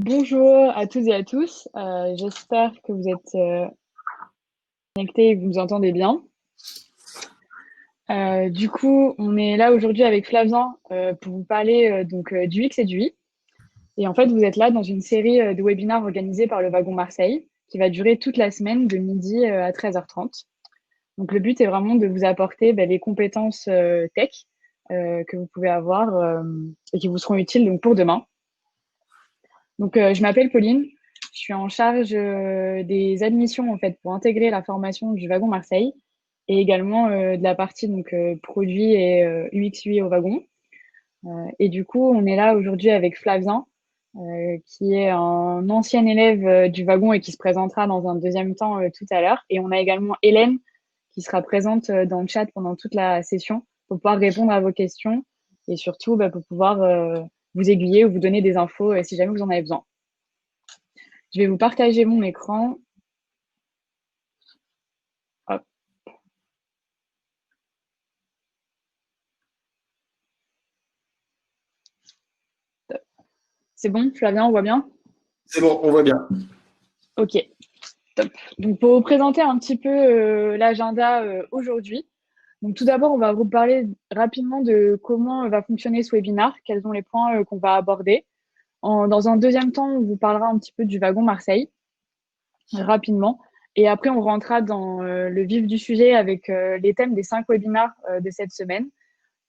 Bonjour à toutes et à tous. J'espère que vous êtes connectés et que vous nous entendez bien. Du coup, on est là aujourd'hui avec Flavien pour vous parler du X et du Y. Et en fait, vous êtes là dans une série de webinaires organisés par le Wagon Marseille qui va durer toute la semaine de midi à 13h30. Donc, le but est vraiment de vous apporter les compétences tech que vous pouvez avoir et qui vous seront utiles donc, pour demain. Donc, je m'appelle Pauline. Je suis en charge des admissions en fait pour intégrer la formation du wagon Marseille et également de la partie produits et UX UI au wagon. Et du coup, on est là aujourd'hui avec Flavien, qui est un ancien élève du wagon et qui se présentera dans un deuxième temps tout à l'heure. Et on a également Hélène qui sera présente dans le chat pendant toute la session pour pouvoir répondre à vos questions et surtout pour pouvoir vous aiguiller ou vous donner des infos si jamais vous en avez besoin. Je vais vous partager mon écran. Hop. C'est bon, Flavien, on voit bien? C'est bon, on voit bien. Ok, top. Donc, pour vous présenter un petit peu l'agenda aujourd'hui. Donc, tout d'abord, on va vous parler rapidement de comment va fonctionner ce webinaire, quels sont les points qu'on va aborder. Dans un deuxième temps, on vous parlera un petit peu du wagon Marseille, rapidement. Et après, on rentrera dans le vif du sujet avec les thèmes des 5 webinaires de cette semaine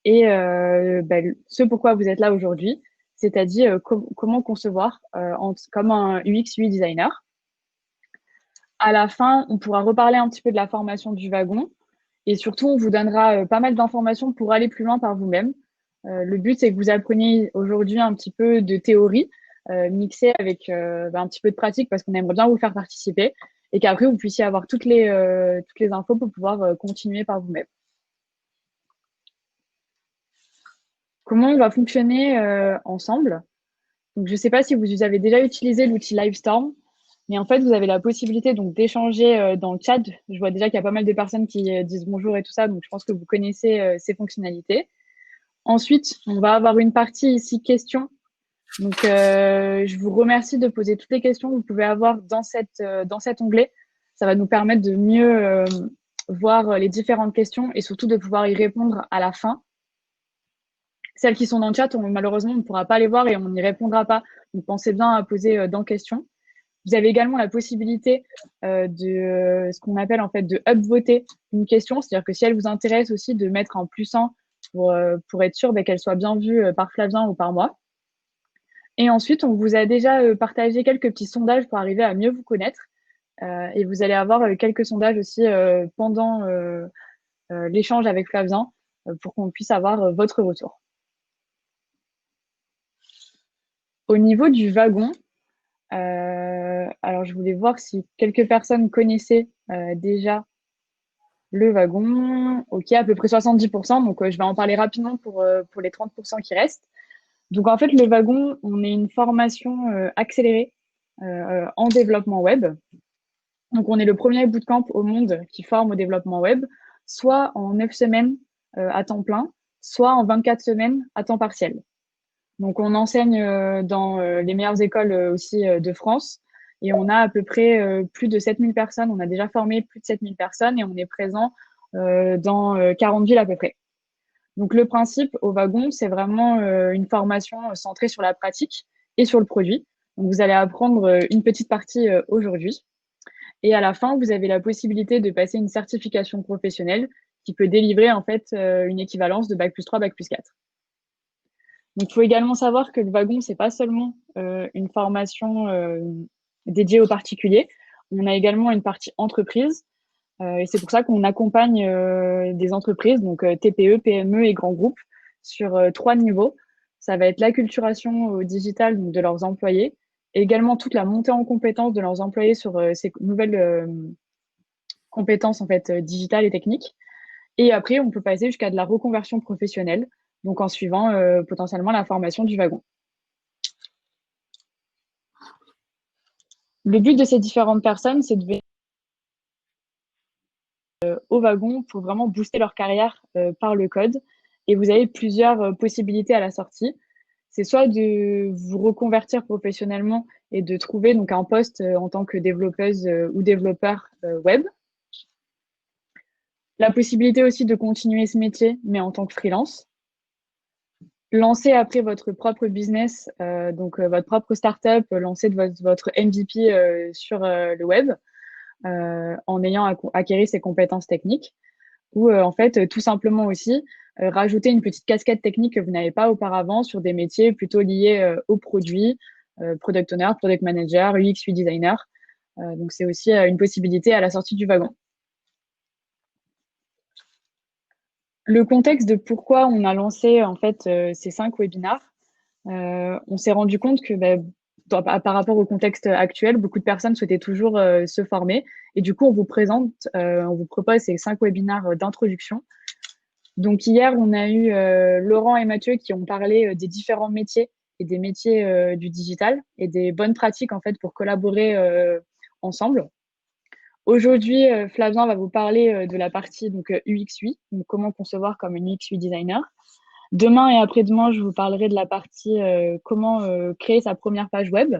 et ce pourquoi vous êtes là aujourd'hui, c'est-à-dire comment concevoir comme un UX UI designer. À la fin, on pourra reparler un petit peu de la formation du wagon et surtout, on vous donnera pas mal d'informations pour aller plus loin par vous-même. Le but, c'est que vous appreniez aujourd'hui un petit peu de théorie mixée avec un petit peu de pratique parce qu'on aimerait bien vous faire participer et qu'après, vous puissiez avoir toutes les infos pour pouvoir continuer par vous-même. Comment on va fonctionner ensemble? Donc, je ne sais pas si vous avez déjà utilisé l'outil Livestorm, mais en fait, vous avez la possibilité donc d'échanger dans le chat. Je vois déjà qu'il y a pas mal de personnes qui disent bonjour et tout ça, donc je pense que vous connaissez ces fonctionnalités. Ensuite, on va avoir une partie ici questions. Donc, je vous remercie de poser toutes les questions que vous pouvez avoir dans cet onglet. Ça va nous permettre de mieux voir les différentes questions et surtout de pouvoir y répondre à la fin. Celles qui sont dans le chat, malheureusement, on ne pourra pas les voir et on n'y répondra pas. Donc, pensez bien à poser dans question. Vous avez également la possibilité de ce qu'on appelle en fait de upvoter une question, c'est-à-dire que si elle vous intéresse aussi, de mettre un +1 pour être sûr qu'elle soit bien vue par Flavien ou par moi. Et ensuite, on vous a déjà partagé quelques petits sondages pour arriver à mieux vous connaître. Et vous allez avoir quelques sondages aussi pendant l'échange avec Flavien pour qu'on puisse avoir votre retour. Au niveau du wagon, alors je voulais voir si quelques personnes connaissaient déjà le wagon. Ok, à peu près 70%, donc je vais en parler rapidement pour les 30% qui restent. Donc en fait, le wagon, on est une formation accélérée en développement web. Donc on est le premier bootcamp au monde qui forme au développement web, soit en 9 semaines à temps plein, soit en 24 semaines à temps partiel. Donc, on enseigne dans les meilleures écoles aussi de France et on a à peu près plus de 7000 personnes. On a déjà formé plus de 7000 personnes et on est présent dans 40 villes à peu près. Donc, le principe au wagon, c'est vraiment une formation centrée sur la pratique et sur le produit. Donc, vous allez apprendre une petite partie aujourd'hui. Et à la fin, vous avez la possibilité de passer une certification professionnelle qui peut délivrer en fait une équivalence de Bac+3, Bac+4. Donc, il faut également savoir que le wagon, c'est pas seulement une formation dédiée aux particuliers. On a également une partie entreprise. Et c'est pour ça qu'on accompagne des entreprises, donc TPE, PME et grands groupes, sur 3 niveaux. Ça va être l'acculturation au digital donc, de leurs employés, et également toute la montée en compétences de leurs employés sur ces nouvelles compétences en fait digitales et techniques. Et après, on peut passer jusqu'à de la reconversion professionnelle, donc en suivant potentiellement la formation du wagon. Le but de ces différentes personnes, c'est de venir au wagon pour vraiment booster leur carrière par le code. Et vous avez plusieurs possibilités à la sortie. c'est soit de vous reconvertir professionnellement et de trouver donc un poste en tant que développeuse ou développeur web. La possibilité aussi de continuer ce métier, mais en tant que freelance. Lancer après votre propre business, donc votre propre startup, lancer votre MVP sur le web en ayant acquéri ses compétences techniques. Ou en fait, tout simplement aussi, rajouter une petite casquette technique que vous n'avez pas auparavant sur des métiers plutôt liés aux produits, product owner, product manager, UX, UI designer. Donc, c'est aussi une possibilité à la sortie du wagon. Le contexte de pourquoi on a lancé en fait ces 5 webinars, on s'est rendu compte que par rapport au contexte actuel, beaucoup de personnes souhaitaient toujours se former. Et du coup, on vous propose ces 5 webinars d'introduction. Donc hier, on a eu Laurent et Mathieu qui ont parlé des différents métiers et des métiers du digital et des bonnes pratiques en fait pour collaborer ensemble. Aujourd'hui, Flavien va vous parler de la partie donc UX/UI, donc comment concevoir comme une UX/UI designer. Demain et après-demain, je vous parlerai de la partie comment créer sa première page web.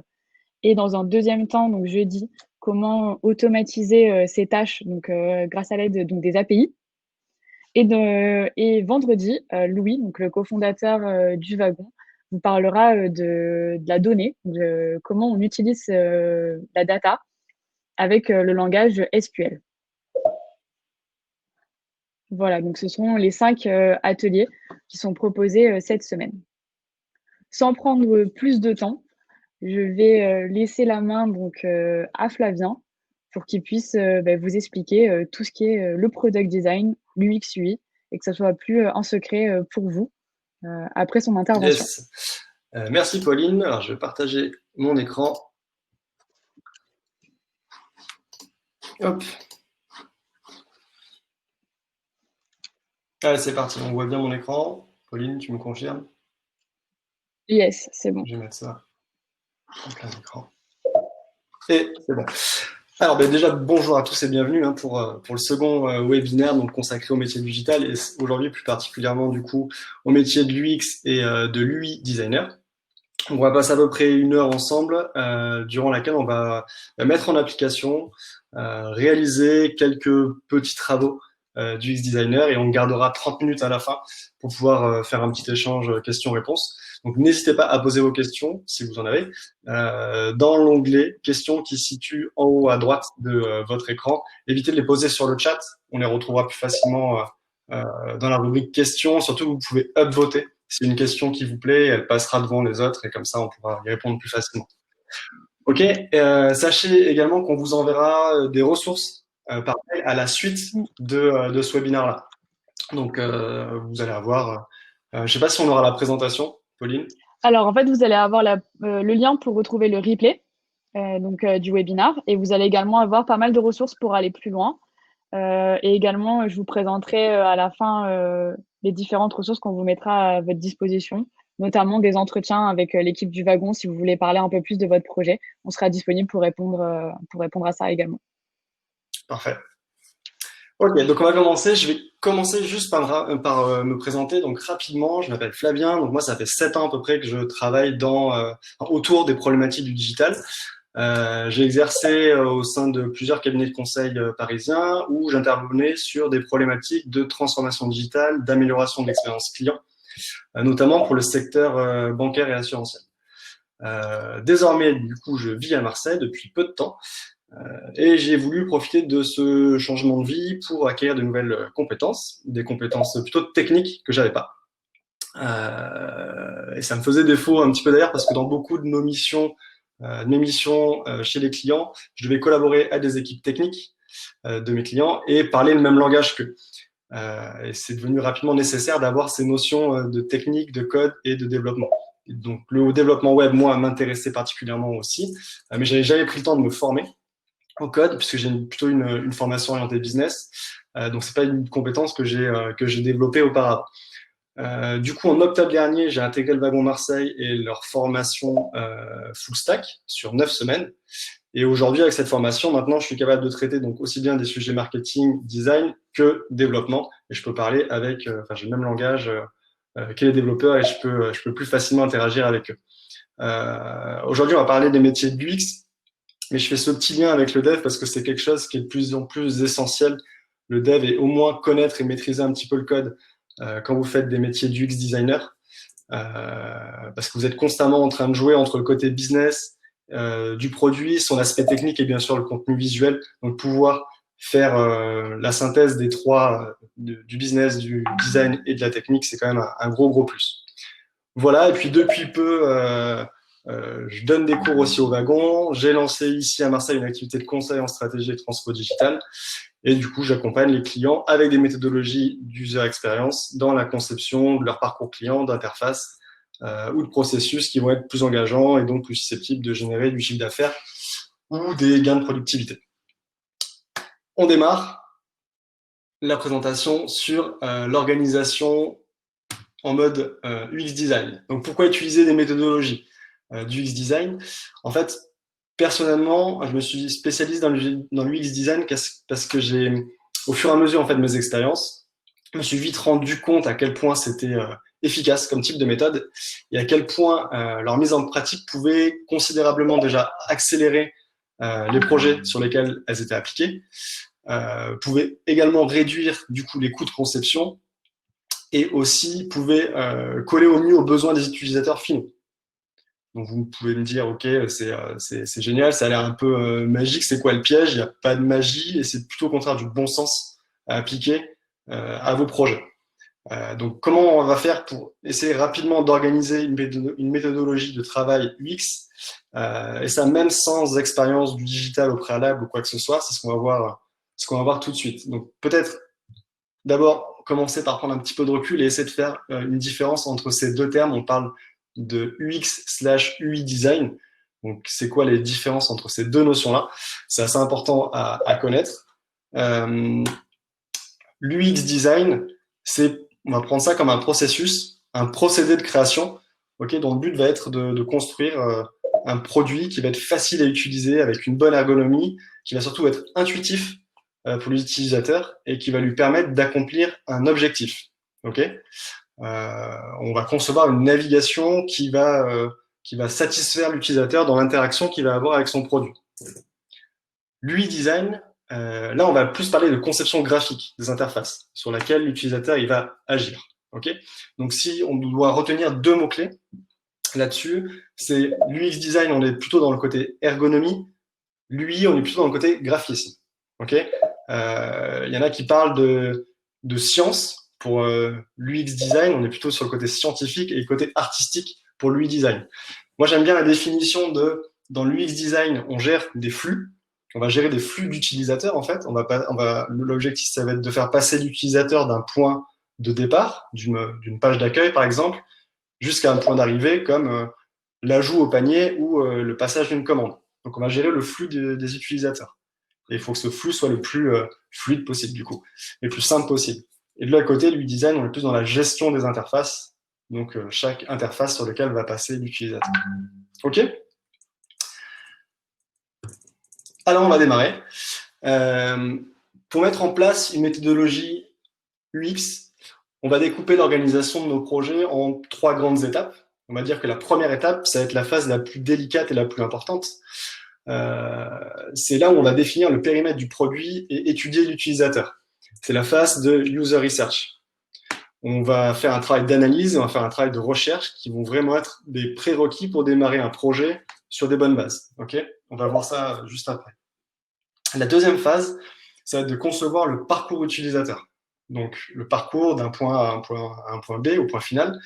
Et dans un deuxième temps, donc jeudi, comment automatiser ses tâches donc grâce à l'aide donc des API. Et vendredi, Louis, donc le cofondateur du Wagon, vous parlera de la donnée, de comment on utilise la data avec le langage SQL. Voilà, donc ce sont les 5 ateliers qui sont proposés cette semaine. Sans prendre plus de temps, je vais laisser la main donc à Flavien pour qu'il puisse vous expliquer tout ce qui est le product design, l'UX UI, et que ça soit plus un secret pour vous après son intervention. Yes. Merci Pauline. Alors je vais partager mon écran. Hop. Allez, c'est parti. On voit bien mon écran. Pauline, tu me confirmes? Yes, c'est bon. Je vais mettre ça en plein écran. Et c'est bon. Alors déjà, bonjour à tous et bienvenue pour le second webinaire donc, consacré au métier digital et aujourd'hui plus particulièrement du coup au métier de l'UX et de l'UI designer. On va passer à peu près 1 heure ensemble durant laquelle on va mettre en application, réaliser quelques petits travaux du UX designer et on gardera 30 minutes à la fin pour pouvoir faire un petit échange questions-réponses. Donc n'hésitez pas à poser vos questions si vous en avez dans l'onglet questions qui se situe en haut à droite de votre écran. Évitez de les poser sur le chat, on les retrouvera plus facilement dans la rubrique questions. Surtout vous pouvez upvoter. C'est une question qui vous plaît, elle passera devant les autres et comme ça on pourra y répondre plus facilement. Ok, sachez également qu'on vous enverra des ressources par mail à la suite de ce webinaire-là. Donc vous allez avoir, je ne sais pas si on aura la présentation, Pauline. Alors en fait, vous allez avoir le lien pour retrouver le replay du webinar et vous allez également avoir pas mal de ressources pour aller plus loin. Et également, je vous présenterai à la fin les différentes ressources qu'on vous mettra à votre disposition, notamment des entretiens avec l'équipe du Wagon si vous voulez parler un peu plus de votre projet. On sera disponible pour répondre à ça également. Parfait. Ok, donc on va commencer. Je vais commencer juste par me présenter. Donc rapidement, je m'appelle Flavien. Donc moi, ça fait 7 ans à peu près que je travaille autour des problématiques du digital. J'ai exercé au sein de plusieurs cabinets de conseil parisiens où j'intervenais sur des problématiques de transformation digitale, d'amélioration de l'expérience client, notamment pour le secteur bancaire et assurantiel. Désormais, du coup, je vis à Marseille depuis peu de temps et j'ai voulu profiter de ce changement de vie pour acquérir de nouvelles compétences, des compétences plutôt techniques que j'avais pas. Et ça me faisait défaut un petit peu d'ailleurs parce que dans beaucoup de mes missions chez les clients, je devais collaborer avec des équipes techniques de mes clients et parler le même langage qu'eux. Et c'est devenu rapidement nécessaire d'avoir ces notions de technique, de code et de développement. Et donc le développement web, moi, m'intéressait particulièrement aussi, mais j'avais jamais pris le temps de me former au code puisque j'ai plutôt une formation orientée business. Donc c'est pas une compétence que j'ai développée auparavant. Du coup, en octobre dernier, j'ai intégré le Wagon Marseille et leur formation full stack sur 9 semaines. Et aujourd'hui, avec cette formation, maintenant, je suis capable de traiter donc aussi bien des sujets marketing, design que développement. Et je peux parler j'ai le même langage que les développeurs et je peux plus facilement interagir avec eux. Aujourd'hui, on va parler des métiers de l'UX, mais je fais ce petit lien avec le dev parce que c'est quelque chose qui est de plus en plus essentiel. Le dev est au moins connaître et maîtriser un petit peu le code quand vous faites des métiers d'UX designer, parce que vous êtes constamment en train de jouer entre le côté business du produit, son aspect technique et bien sûr le contenu visuel. Donc pouvoir faire la synthèse des trois, du business, du design et de la technique, c'est quand même un gros plus. Voilà, et puis depuis peu, je donne des cours aussi au wagon. J'ai lancé ici à Marseille une activité de conseil en stratégie et transfo digital. Et du coup, j'accompagne les clients avec des méthodologies d'user experience dans la conception de leur parcours client, d'interface ou de processus qui vont être plus engageants et donc plus susceptibles de générer du chiffre d'affaires ou des gains de productivité. On démarre la présentation sur l'organisation en mode UX design. Donc, pourquoi utiliser des méthodologies du UX design? En fait, personnellement, je me suis spécialisé dans l'UX design parce que j'ai, au fur et à mesure en fait, de mes expériences, je me suis vite rendu compte à quel point c'était efficace comme type de méthode et à quel point leur mise en pratique pouvait considérablement déjà accélérer les projets sur lesquels elles étaient appliquées, pouvait également réduire du coup les coûts de conception et aussi pouvait coller au mieux aux besoins des utilisateurs finaux. Donc vous pouvez me dire, ok, c'est génial, ça a l'air un peu magique, c'est quoi le piège? Il n'y a pas de magie et c'est plutôt au contraire du bon sens à appliquer à vos projets. Donc comment on va faire pour essayer rapidement d'organiser une méthodologie de travail UX et ça même sans expérience du digital au préalable ou quoi que ce soit, c'est ce qu'on va voir tout de suite. Donc peut-être d'abord commencer par prendre un petit peu de recul et essayer de faire une différence entre ces deux termes. On parle de UX/UI design. Donc, c'est quoi les différences entre ces deux notions-là? C'est assez important à connaître. L'UX design, on va prendre ça comme un processus, un procédé de création, dont le but va être de construire un produit qui va être facile à utiliser avec une bonne ergonomie, qui va surtout être intuitif pour l'utilisateur et qui va lui permettre d'accomplir un objectif. On va concevoir une navigation qui va satisfaire l'utilisateur dans l'interaction qu'il va avoir avec son produit. L'UI design, là, on va plus parler de conception graphique des interfaces sur laquelle l'utilisateur il va agir. Donc, si on doit retenir deux mots-clés là-dessus, c'est l'UX design, on est plutôt dans le côté ergonomie. L'UI, on est plutôt dans le côté graphisme. Y en a qui parlent de science pour l'UX design, on est plutôt sur le côté scientifique et le côté artistique pour l'UI design. Moi, j'aime bien la définition dans l'UX design, on gère des flux. On va gérer des flux d'utilisateurs, en fait. L'objectif, ça va être de faire passer l'utilisateur d'un point de départ, d'une page d'accueil, par exemple, jusqu'à un point d'arrivée, comme l'ajout au panier ou le passage d'une commande. Donc, on va gérer le flux des utilisateurs. Et il faut que ce flux soit le plus fluide possible, du coup, le plus simple possible. Et de l'autre côté, l'UI design, on est plus dans la gestion des interfaces, donc chaque interface sur laquelle va passer l'utilisateur. OK? Alors, on va démarrer. Pour mettre en place une méthodologie UX, on va découper l'organisation de nos projets en 3 grandes étapes. On va dire que la première étape, ça va être la phase la plus délicate et la plus importante. C'est là où on va définir le périmètre du produit et étudier l'utilisateur. C'est la phase de user research. On va faire un travail d'analyse, on va faire un travail de recherche qui vont vraiment être des prérequis pour démarrer un projet sur des bonnes bases. On va voir ça juste après. La deuxième phase, ça va être de concevoir le parcours utilisateur. Donc, le parcours d'un point A à un point B, au point final,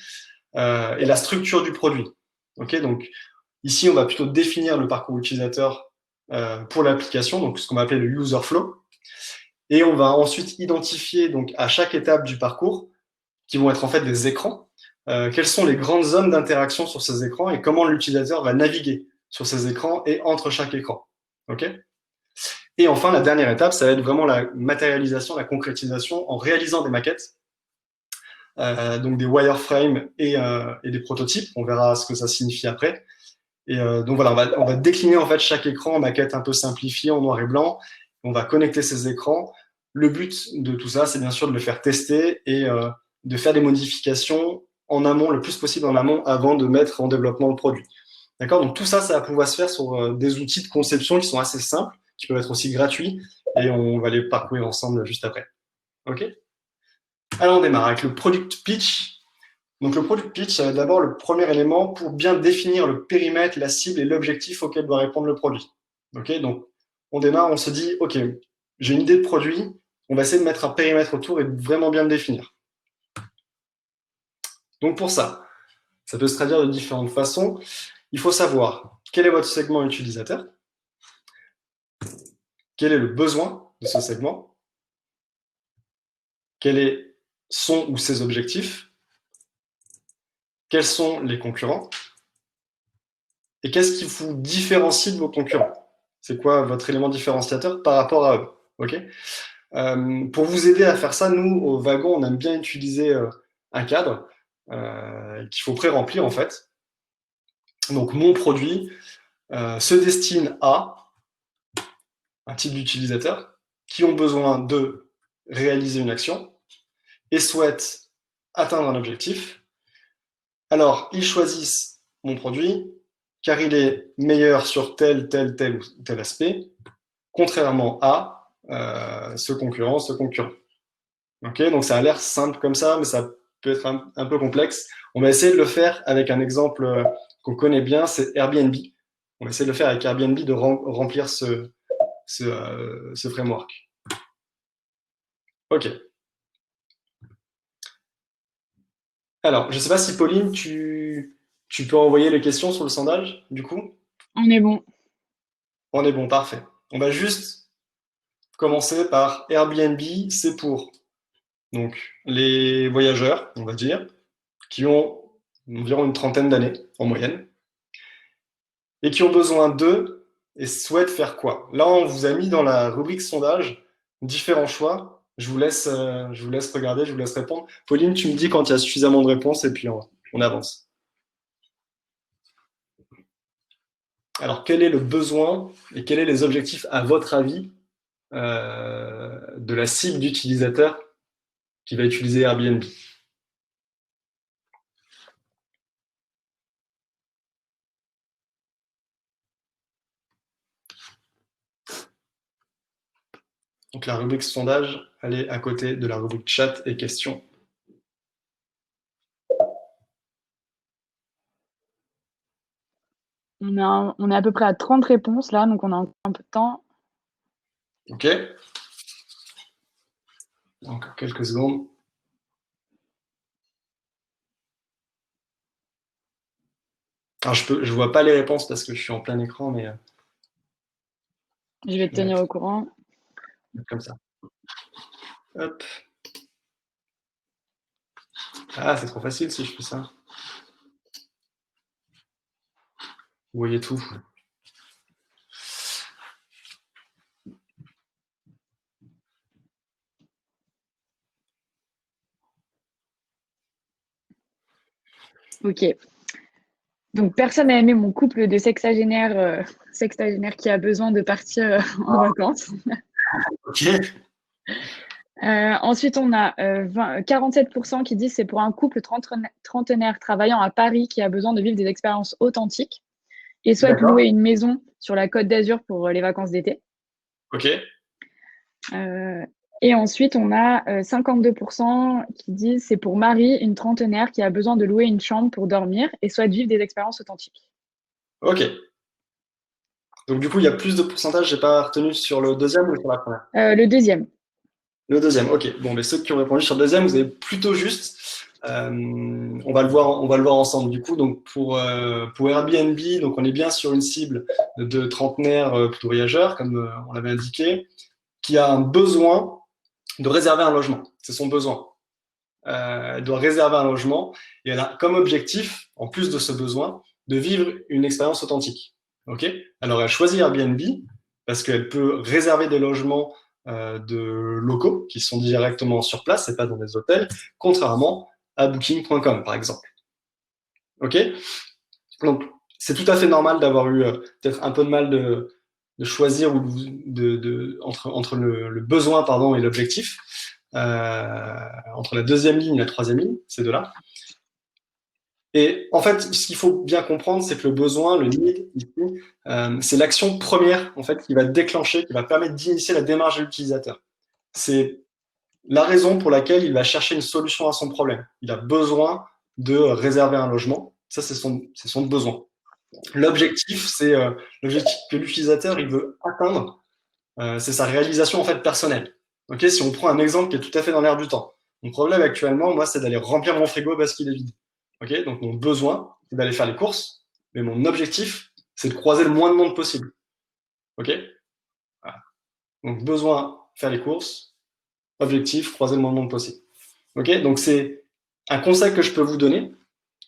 et la structure du produit. Donc, ici, on va plutôt définir le parcours utilisateur pour l'application, donc ce qu'on va appeler le user flow. Et on va ensuite identifier donc, à chaque étape du parcours, qui vont être en fait des écrans, quelles sont les grandes zones d'interaction sur ces écrans et comment l'utilisateur va naviguer sur ces écrans et entre chaque écran. Et enfin, la dernière étape, ça va être vraiment la matérialisation, la concrétisation en réalisant des maquettes, donc des wireframes et des prototypes. On verra ce que ça signifie après. Et donc voilà, on va décliner en fait chaque écran en maquette un peu simplifiée en noir et blanc. On va connecter ces écrans. Le but de tout ça, c'est bien sûr de le faire tester et de faire des modifications en amont, le plus possible en amont, avant de mettre en développement le produit. D'accord? Donc tout ça, ça va pouvoir se faire sur des outils de conception qui sont assez simples, qui peuvent être aussi gratuits, et on va les parcourir ensemble juste après. OK? Alors on démarre avec le product pitch. Donc le product pitch, ça va être d'abord le premier élément pour bien définir le périmètre, la cible et l'objectif auquel doit répondre le produit. OK? Donc on démarre, on se dit, OK, j'ai une idée de produit, on va essayer de mettre un périmètre autour et de vraiment bien le définir. Donc pour ça, ça peut se traduire de différentes façons. Il faut savoir quel est votre segment utilisateur, quel est le besoin de ce segment, quel est son ou ses objectifs, quels sont les concurrents, et qu'est-ce qui vous différencie de vos concurrents. C'est quoi votre élément différenciateur par rapport à eux. Okay, pour vous aider à faire ça, nous, au Wagon, on aime bien utiliser un cadre qu'il faut pré-remplir en fait. Donc mon produit se destine à un type d'utilisateurs qui ont besoin de réaliser une action et souhaitent atteindre un objectif. Alors, ils choisissent mon produit car il est meilleur sur tel ou tel aspect, contrairement à ce concurrent. Ok, donc ça a l'air simple comme ça, mais ça peut être un peu complexe. On va essayer de le faire avec un exemple qu'on connaît bien, c'est Airbnb. On va essayer de le faire avec Airbnb, de remplir ce framework. Ok. Alors, je ne sais pas si Pauline, tu peux envoyer les questions sur le sondage, du coup? On est bon. On est bon, parfait. On va juste commencer par Airbnb, c'est pour donc, les voyageurs, on va dire, qui ont environ une trentaine d'années en moyenne, et qui ont besoin d'eux et souhaitent faire quoi? Là, on vous a mis dans la rubrique sondage différents choix. Je vous laisse regarder, je vous laisse répondre. Pauline, tu me dis quand il y a suffisamment de réponses et puis on avance. Alors, quel est le besoin et quels sont les objectifs, à votre avis, de la cible d'utilisateur qui va utiliser Airbnb? Donc, la rubrique sondage, elle est à côté de la rubrique chat et questions. On est à peu près à 30 réponses là, donc on a encore un peu de temps. Ok. Encore quelques secondes. Alors, je vois pas les réponses parce que je suis en plein écran, mais Je vais te tenir au courant. comme ça. Hop. Ah, c'est trop facile si je fais ça. Vous voyez tout. Ok. Donc, personne n'a aimé mon couple de sexagénaires qui a besoin de partir en vacances. Ok. Ensuite, on a 47% qui disent c'est pour un couple trentenaire travaillant à Paris qui a besoin de vivre des expériences authentiques et souhaite louer une maison sur la Côte d'Azur pour les vacances d'été. Ok. Et ensuite, on a 52% qui disent c'est pour Marie, une trentenaire qui a besoin de louer une chambre pour dormir et souhaite vivre des expériences authentiques. Ok. Donc du coup, il y a plus de pourcentage, j'ai pas retenu sur le deuxième ou sur la première? Le deuxième. Le deuxième, ok. Bon, mais ceux qui ont répondu sur le deuxième, vous avez plutôt juste. On va le voir ensemble. Du coup, donc pour Airbnb, donc on est bien sur une cible de trentenaires plutôt voyageurs, comme on l'avait indiqué, qui a un besoin de réserver un logement. C'est son besoin. Elle doit réserver un logement et elle a comme objectif, en plus de ce besoin, de vivre une expérience authentique. Ok. Alors elle choisit Airbnb parce qu'elle peut réserver des logements de locaux qui sont directement sur place et pas dans des hôtels, contrairement à Booking.com par exemple. Ok. Donc c'est tout à fait normal d'avoir eu peut-être un peu de mal de choisir ou entre le besoin et l'objectif. Entre la deuxième ligne et la troisième ligne, ces deux-là. Et en fait, ce qu'il faut bien comprendre, c'est que le besoin, le need, ici, c'est l'action première en fait, qui va déclencher, qui va permettre d'initier la démarche de l'utilisateur. C'est la raison pour laquelle il va chercher une solution à son problème. Il a besoin de réserver un logement. Ça, c'est son besoin. L'objectif, c'est l'objectif que l'utilisateur il veut atteindre, c'est sa réalisation en fait personnelle. Ok, si on prend un exemple qui est tout à fait dans l'air du temps. Mon problème actuellement, moi, c'est d'aller remplir mon frigo parce qu'il est vide. Ok, donc mon besoin, c'est d'aller faire les courses, mais mon objectif, c'est de croiser le moins de monde possible. Ok, voilà. Donc besoin, faire les courses, objectif, croiser le moins de monde possible. Ok, donc c'est un conseil que je peux vous donner,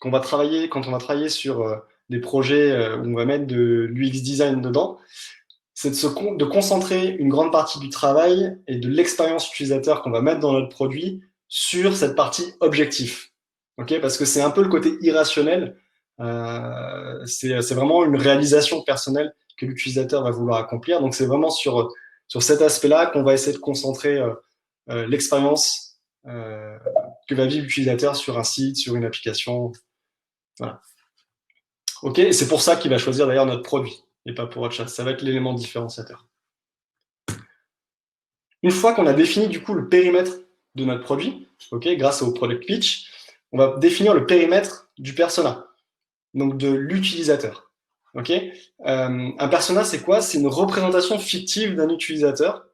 qu'on va travailler quand on va travailler sur des projets où on va mettre de l'UX design dedans, c'est de concentrer une grande partie du travail et de l'expérience utilisateur qu'on va mettre dans notre produit sur cette partie objectif. Okay, parce que c'est un peu le côté irrationnel. C'est vraiment une réalisation personnelle que l'utilisateur va vouloir accomplir. Donc c'est vraiment sur cet aspect-là qu'on va essayer de concentrer l'expérience que va vivre l'utilisateur sur un site, sur une application. Voilà. Ok, et c'est pour ça qu'il va choisir d'ailleurs notre produit et pas pour autre chose. Ça va être l'élément différenciateur. Une fois qu'on a défini du coup le périmètre de notre produit, ok, grâce au product pitch, on va définir le périmètre du persona, donc de l'utilisateur. Ok, un persona, c'est quoi? C'est une représentation fictive d'un utilisateur,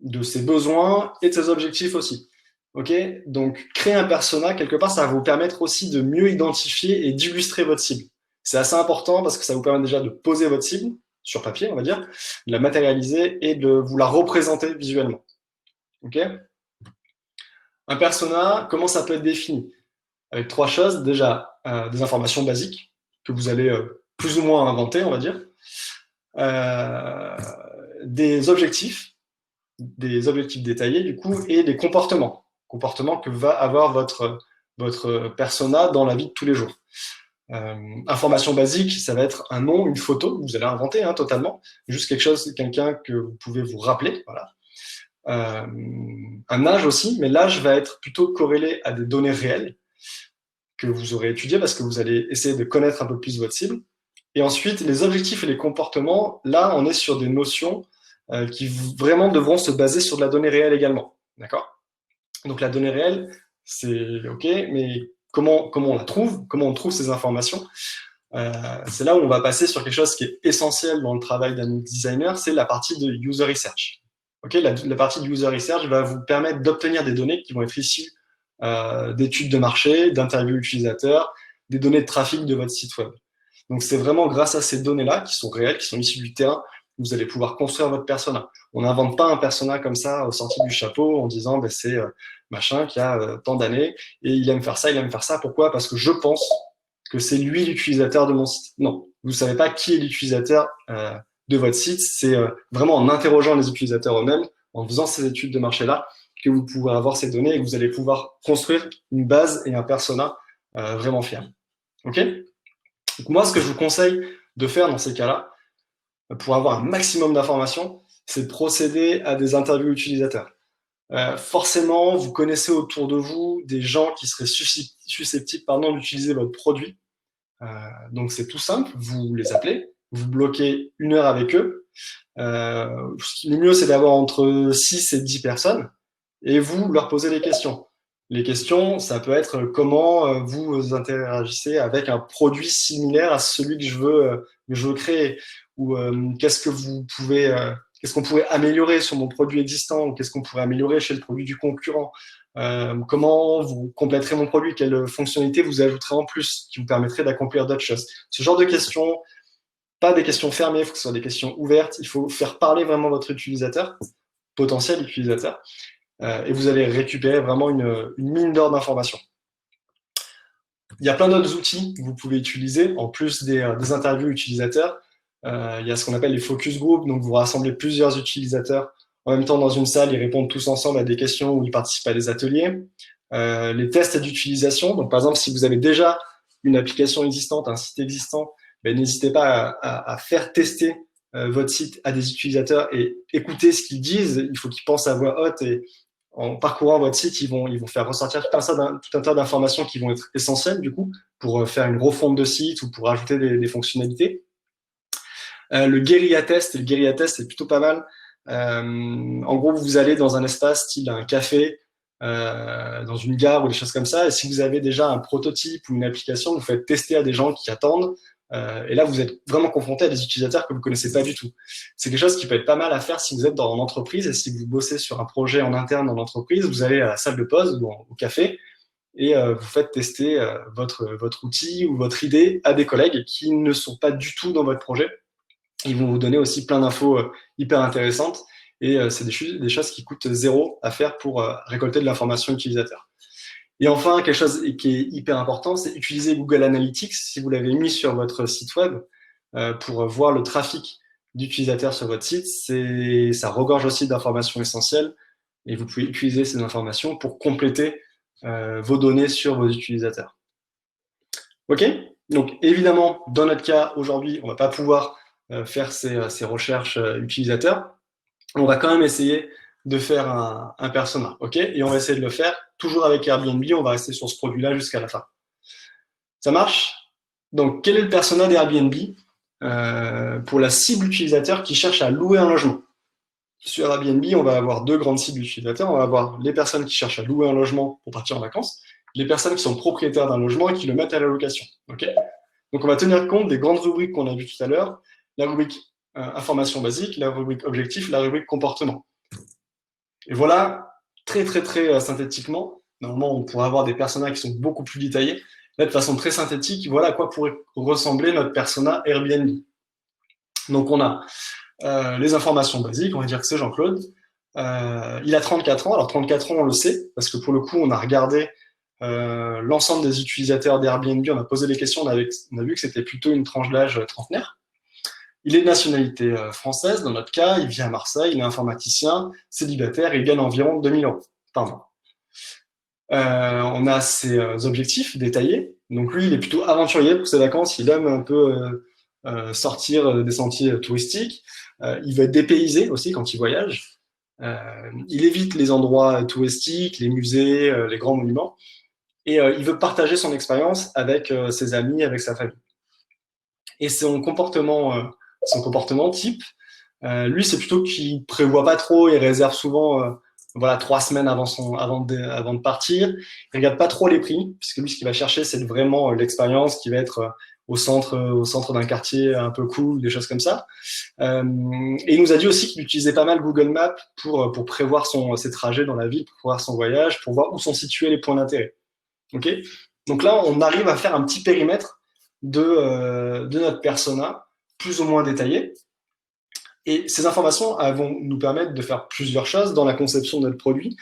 de ses besoins et de ses objectifs aussi. Ok, donc créer un persona, quelque part, ça va vous permettre aussi de mieux identifier et d'illustrer votre cible. C'est assez important parce que ça vous permet déjà de poser votre cible sur papier, on va dire, de la matérialiser et de vous la représenter visuellement. Ok, un persona, comment ça peut être défini? Avec trois choses. Déjà, des informations basiques que vous allez plus ou moins inventer, on va dire. Des objectifs détaillés, du coup, et des comportements. Comportements que va avoir votre persona dans la vie de tous les jours. Information basique, ça va être un nom, une photo, vous allez inventer totalement, juste quelque chose, quelqu'un que vous pouvez vous rappeler, voilà. Un âge aussi, mais l'âge va être plutôt corrélé à des données réelles que vous aurez étudiées parce que vous allez essayer de connaître un peu plus votre cible. Et ensuite, les objectifs et les comportements, là, on est sur des notions qui vraiment devront se baser sur de la donnée réelle également. D'accord? Donc la donnée réelle, c'est OK, mais comment on la trouve? Comment on trouve ces informations? C'est là où on va passer sur quelque chose qui est essentiel dans le travail d'un designer, c'est la partie de user research. Okay, la partie de user research va vous permettre d'obtenir des données qui vont être issues d'études de marché, d'interviews utilisateurs, des données de trafic de votre site web. Donc c'est vraiment grâce à ces données-là, qui sont réelles, qui sont issues du terrain, que vous allez pouvoir construire votre persona. On n'invente pas un persona comme ça, sorti du chapeau, en disant ben, c'est machin qui a tant d'années, et il aime faire ça, il aime faire ça. Pourquoi? Parce que je pense que c'est lui l'utilisateur de mon site. Non, vous ne savez pas qui est l'utilisateur de votre site. C'est vraiment en interrogeant les utilisateurs eux-mêmes, en faisant ces études de marché-là, que vous pouvez avoir ces données et que vous allez pouvoir construire une base et un persona vraiment fiable. Ok? Donc moi, ce que je vous conseille de faire dans ces cas-là, pour avoir un maximum d'informations, c'est de procéder à des interviews utilisateurs. Forcément, vous connaissez autour de vous des gens qui seraient susceptibles d'utiliser votre produit. Donc c'est tout simple, vous les appelez, vous bloquez 1 heure avec eux. Le mieux, c'est d'avoir entre 6 et 10 personnes et vous leur posez des questions. Les questions, ça peut être comment vous interagissez avec un produit similaire à celui que je veux créer, ou qu'est-ce qu'on pourrait améliorer sur mon produit existant, ou qu'est-ce qu'on pourrait améliorer chez le produit du concurrent. Comment vous compléterez mon produit, quelles fonctionnalités vous ajouterez en plus qui vous permettraient d'accomplir d'autres choses. Ce genre de questions, pas des questions fermées, il faut que ce soit des questions ouvertes, il faut faire parler vraiment votre utilisateur, potentiel utilisateur, et vous allez récupérer vraiment une mine d'or d'informations. Il y a plein d'autres outils que vous pouvez utiliser, en plus des interviews utilisateurs. Il y a ce qu'on appelle les focus groups, donc vous rassemblez plusieurs utilisateurs en même temps dans une salle, ils répondent tous ensemble à des questions ou ils participent à des ateliers. Les tests d'utilisation, donc par exemple, si vous avez déjà une application existante, un site existant, ben, n'hésitez pas à faire tester votre site à des utilisateurs et écouter ce qu'ils disent. Il faut qu'ils pensent à voix haute et en parcourant votre site, ils vont faire ressortir tout un tas d'informations qui vont être essentielles, du coup, pour faire une refonte de site ou pour ajouter des fonctionnalités. Le guérilla test, c'est plutôt pas mal. En gros, vous allez dans un espace style un café, dans une gare ou des choses comme ça, et si vous avez déjà un prototype ou une application, vous faites tester à des gens qui attendent, et là, vous êtes vraiment confronté à des utilisateurs que vous connaissez pas du tout. C'est quelque chose qui peut être pas mal à faire si vous êtes dans l'entreprise et si vous bossez sur un projet en interne dans l'entreprise, vous allez à la salle de pause ou au café et vous faites tester votre outil ou votre idée à des collègues qui ne sont pas du tout dans votre projet. Ils vont vous donner aussi plein d'infos hyper intéressantes et c'est des choses qui coûtent zéro à faire pour récolter de l'information utilisateur. Et enfin, quelque chose qui est hyper important, c'est utiliser Google Analytics si vous l'avez mis sur votre site web pour voir le trafic d'utilisateurs sur votre site. Ça regorge aussi d'informations essentielles et vous pouvez utiliser ces informations pour compléter vos données sur vos utilisateurs. OK? Donc évidemment, dans notre cas, aujourd'hui, on ne va pas pouvoir faire ces recherches utilisateurs. On va quand même essayer de faire un persona, ok? Et on va essayer de le faire toujours avec Airbnb, on va rester sur ce produit-là jusqu'à la fin. Ça marche? Donc, quel est le persona d'Airbnb pour la cible utilisateur qui cherche à louer un logement? Sur Airbnb, on va avoir deux grandes cibles utilisateurs. On va avoir les personnes qui cherchent à louer un logement pour partir en vacances, les personnes qui sont propriétaires d'un logement et qui le mettent à la location, ok? Donc, on va tenir compte des grandes rubriques qu'on a vues tout à l'heure, la rubrique information basique, la rubrique objectif, la rubrique comportement. Et voilà, très synthétiquement, normalement on pourrait avoir des personas qui sont beaucoup plus détaillés, là de façon très synthétique, voilà à quoi pourrait ressembler notre persona Airbnb. Donc on a les informations basiques, on va dire que c'est Jean-Claude, il a 34 ans, alors 34 ans on le sait, parce que pour le coup on a regardé l'ensemble des utilisateurs d'Airbnb, on a posé des questions, on a vu que c'était plutôt une tranche d'âge trentenaire. Il est de nationalité française, dans notre cas, il vit à Marseille, il est informaticien, célibataire et il gagne environ 2 000 € par mois. On a ses objectifs détaillés. Donc lui, il est plutôt aventurier pour ses vacances, il aime un peu sortir des sentiers touristiques. Il veut être dépaysé aussi quand il voyage. Il évite les endroits touristiques, les musées, les grands monuments. Et il veut partager son expérience avec ses amis, avec sa famille. Et son comportement type, lui, c'est plutôt qu'il prévoit pas trop, il réserve souvent 3 semaines avant de partir. Il regarde pas trop les prix, puisque lui, ce qu'il va chercher, c'est vraiment l'expérience qui va être au centre d'un quartier un peu cool, des choses comme ça. Et il nous a dit aussi qu'il utilisait pas mal Google Maps pour prévoir ses trajets dans la ville, pour prévoir son voyage, pour voir où sont situés les points d'intérêt. Ok ? Donc là, on arrive à faire un petit périmètre de notre persona, plus ou moins détaillé. Et ces informations, elles vont nous permettre de faire plusieurs choses dans la conception de notre produit.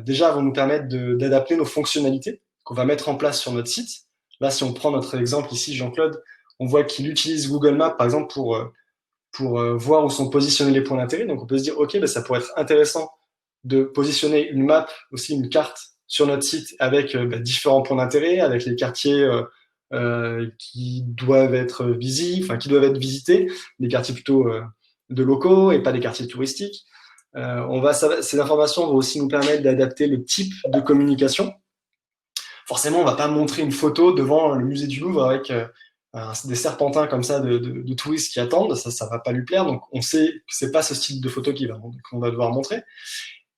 Déjà, elles vont nous permettre d'adapter nos fonctionnalités qu'on va mettre en place sur notre site. Là, si on prend notre exemple ici, Jean-Claude, on voit qu'il utilise Google Maps, par exemple, pour voir où sont positionnés les points d'intérêt. Donc, on peut se dire, OK, ça pourrait être intéressant de positionner une map, aussi une carte sur notre site avec différents points d'intérêt, avec les quartiers qui doivent être visités, des quartiers plutôt de locaux et pas des quartiers touristiques. Ces informations vont aussi nous permettre d'adapter le type de communication. Forcément, on va pas montrer une photo devant le musée du Louvre avec des serpentins comme ça de touristes qui attendent, ça va pas lui plaire. Donc, on sait que c'est pas ce style de photo qu'on va devoir montrer.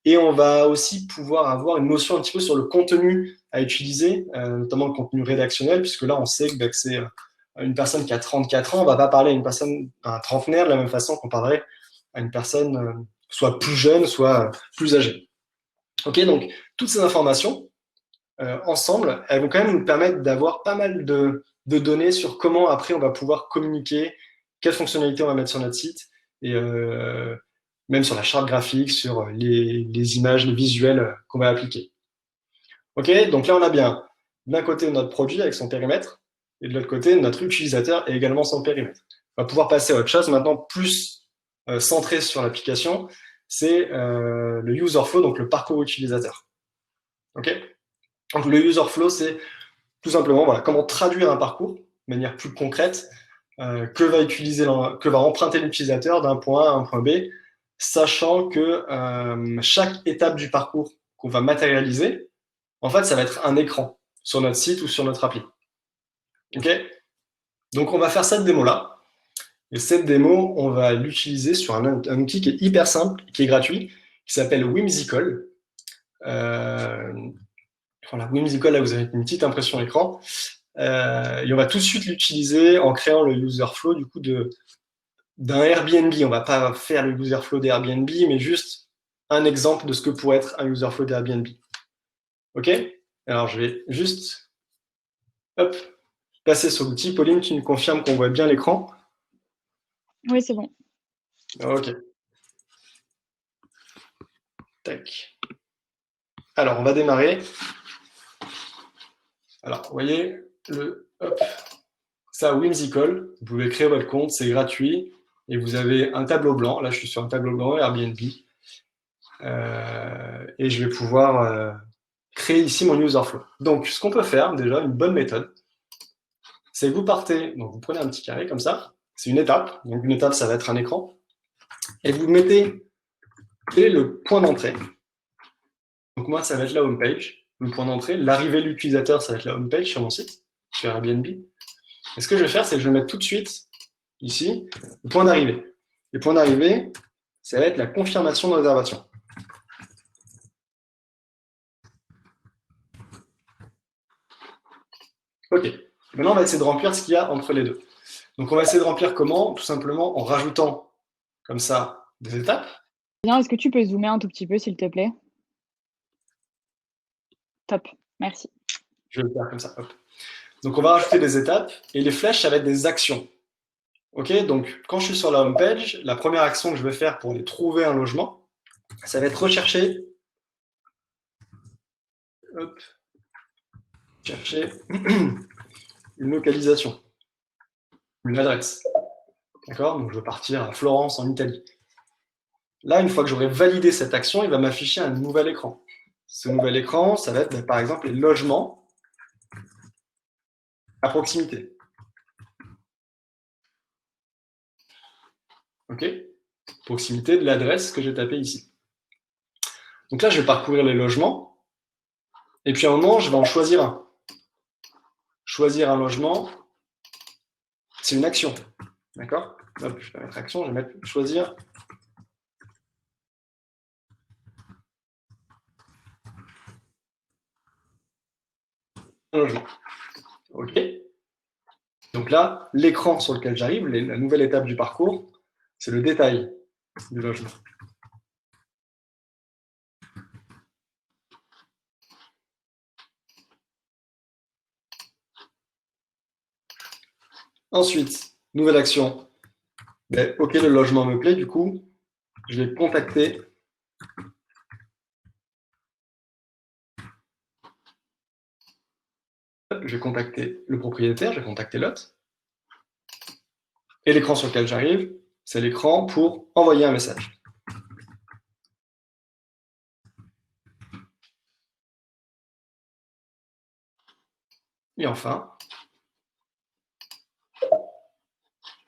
Et on va aussi pouvoir avoir une notion un petit peu sur le contenu à utiliser, notamment le contenu rédactionnel, puisque là, on sait que c'est une personne qui a 34 ans, on va pas parler à un trentenaire de la même façon qu'on parlerait à une personne soit plus jeune, soit plus âgée. Ok, donc toutes ces informations, ensemble, elles vont quand même nous permettre d'avoir pas mal de données sur comment après on va pouvoir communiquer, quelles fonctionnalités on va mettre sur notre site, et même sur la charte graphique, sur les images, les visuels qu'on va appliquer. Ok, donc là on a bien d'un côté notre produit avec son périmètre, et de l'autre côté notre utilisateur et également son périmètre. On va pouvoir passer à autre chose maintenant plus centré sur l'application, c'est le user flow, donc le parcours utilisateur. Ok, donc le user flow, c'est tout simplement comment traduire un parcours de manière plus concrète que va emprunter l'utilisateur d'un point A à un point B sachant que chaque étape du parcours qu'on va matérialiser, en fait, ça va être un écran sur notre site ou sur notre appli. Ok? Donc, on va faire cette démo-là. Et cette démo, on va l'utiliser sur un outil qui est hyper simple, qui est gratuit, qui s'appelle Whimsical. Voilà, Whimsical, là, vous avez une petite impression écran. Et on va tout de suite l'utiliser en créant le user flow du coup d'un Airbnb. On va pas faire le user flow d'Airbnb, mais juste un exemple de ce que pourrait être un user flow d'Airbnb. Ok? Alors je vais juste hop, passer sur l'outil. Pauline, tu nous confirmes qu'on voit bien l'écran? Oui, c'est bon. Ok. Tac. Alors on va démarrer. Alors, vous voyez, ça, Whimsical, vous pouvez créer votre compte, c'est gratuit, et vous avez un tableau blanc. Là, je suis sur un tableau blanc Airbnb, et je vais pouvoir créer ici mon user flow. Donc, ce qu'on peut faire, déjà, une bonne méthode, c'est que vous partez, donc vous prenez un petit carré comme ça, c'est une étape, donc une étape, ça va être un écran, et vous mettez, quel est le point d'entrée. Donc moi, ça va être la home page, le point d'entrée. L'arrivée de l'utilisateur, ça va être la home page sur mon site, sur Airbnb. Et ce que je vais faire, c'est que je vais mettre tout de suite, ici, le point d'arrivée. Le point d'arrivée, ça va être la confirmation de réservation. Ok. Maintenant, on va essayer de remplir ce qu'il y a entre les deux. Donc, on va essayer de remplir comment? Tout simplement en rajoutant, comme ça, des étapes. Bien, est-ce que tu peux zoomer un tout petit peu, s'il te plaît? Top, merci. Je vais le faire comme ça. Hop. Donc, on va rajouter des étapes et les flèches, ça va être des actions. Ok, donc quand je suis sur la home page, la première action que je vais faire pour aller trouver un logement, ça va être rechercher, hop, chercher une localisation, une adresse. D'accord? Donc je vais partir à Florence en Italie. Là, une fois que j'aurai validé cette action, il va m'afficher un nouvel écran. Ce nouvel écran, ça va être par exemple les logements à proximité. Ok? Proximité de l'adresse que j'ai tapée ici. Donc là, je vais parcourir les logements. Et puis à un moment, je vais en choisir un. Choisir un logement, c'est une action. D'accord? Hop, je vais mettre action, je vais mettre choisir. Un logement. OK. Donc là, l'écran sur lequel j'arrive, la nouvelle étape du parcours, c'est le détail du logement. Ensuite, nouvelle action. Ben, OK, le logement me plaît, du coup, je vais contacter le propriétaire, je vais contacter l'hôte. Et l'écran sur lequel j'arrive, c'est l'écran pour envoyer un message. Et enfin,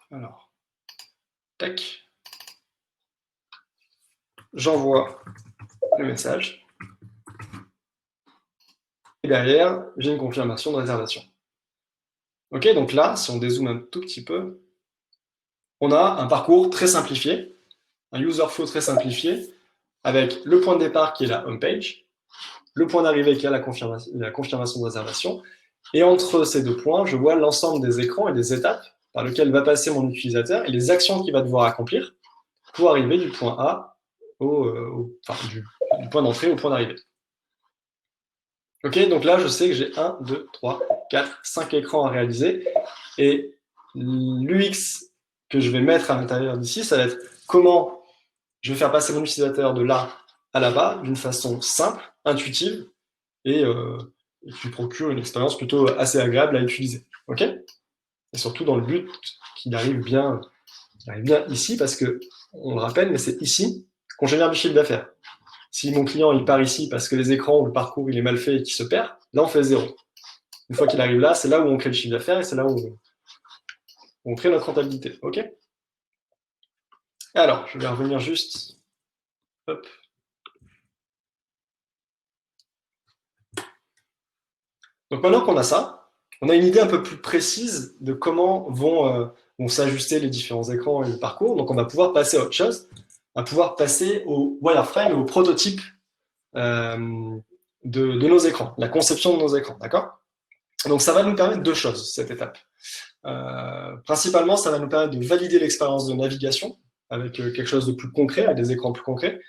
alors, tac, j'envoie le message. Et derrière, j'ai une confirmation de réservation. Ok, donc là, si on dézoome un tout petit peu, on a un parcours très simplifié, un user flow très simplifié, avec le point de départ qui est la home page, le point d'arrivée qui est la confirmation de réservation, et entre ces deux points, je vois l'ensemble des écrans et des étapes par lesquelles va passer mon utilisateur et les actions qu'il va devoir accomplir pour arriver du point A du point d'entrée au point d'arrivée. Ok, donc là, je sais que j'ai 1, 2, 3, 4, 5 écrans à réaliser. Et l'UX que je vais mettre à l'intérieur d'ici, ça va être comment je vais faire passer mon utilisateur de là à là-bas d'une façon simple, intuitive et qui procure une expérience plutôt assez agréable à utiliser. Ok? Et surtout dans le but qu'il arrive bien ici, parce que, on le rappelle, mais c'est ici qu'on génère du chiffre d'affaires. Si mon client il part ici parce que les écrans ou le parcours il est mal fait et qu'il se perd, là on fait 0. Une fois qu'il arrive là, c'est là où on crée le chiffre d'affaires et c'est là où on crée notre rentabilité. Ok? Alors, je vais revenir juste Hop. Donc maintenant qu'on a ça, on a une idée un peu plus précise de comment vont s'ajuster les différents écrans et le parcours. Donc on va pouvoir passer à autre chose, on va pouvoir passer au wireframe, au prototype de nos écrans, la conception de nos écrans, d'accord? Donc ça va nous permettre deux choses, cette étape. Principalement, ça va nous permettre de valider l'expérience de navigation avec quelque chose de plus concret, avec des écrans plus concrets.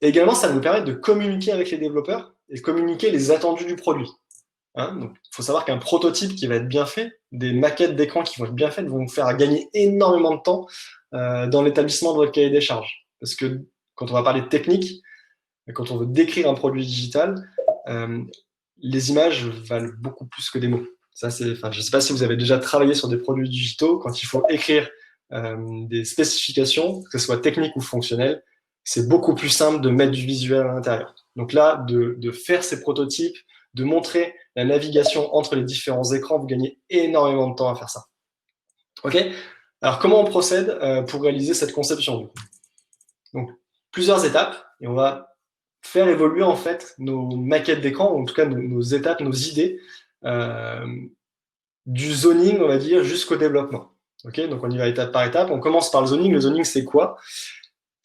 Et également, ça va nous permettre de communiquer avec les développeurs et de communiquer les attendus du produit. Hein, donc, il faut savoir qu'un prototype qui va être bien fait, des maquettes d'écran qui vont être bien faites, vont vous faire gagner énormément de temps dans l'établissement de votre cahier des charges. Parce que quand on va parler de technique, quand on veut décrire un produit digital, les images valent beaucoup plus que des mots. Ça, je ne sais pas si vous avez déjà travaillé sur des produits digitaux, quand il faut écrire des spécifications, que ce soit technique ou fonctionnel, c'est beaucoup plus simple de mettre du visuel à l'intérieur. Donc là, de faire ces prototypes, de montrer la navigation entre les différents écrans, vous gagnez énormément de temps à faire ça. Ok? Alors, comment on procède pour réaliser cette conception du coup? Donc, plusieurs étapes, et on va faire évoluer en fait nos maquettes d'écran, ou en tout cas nos étapes, nos idées, du zoning, on va dire, jusqu'au développement. Ok? Donc, on y va étape par étape. On commence par le zoning. Le zoning, c'est quoi?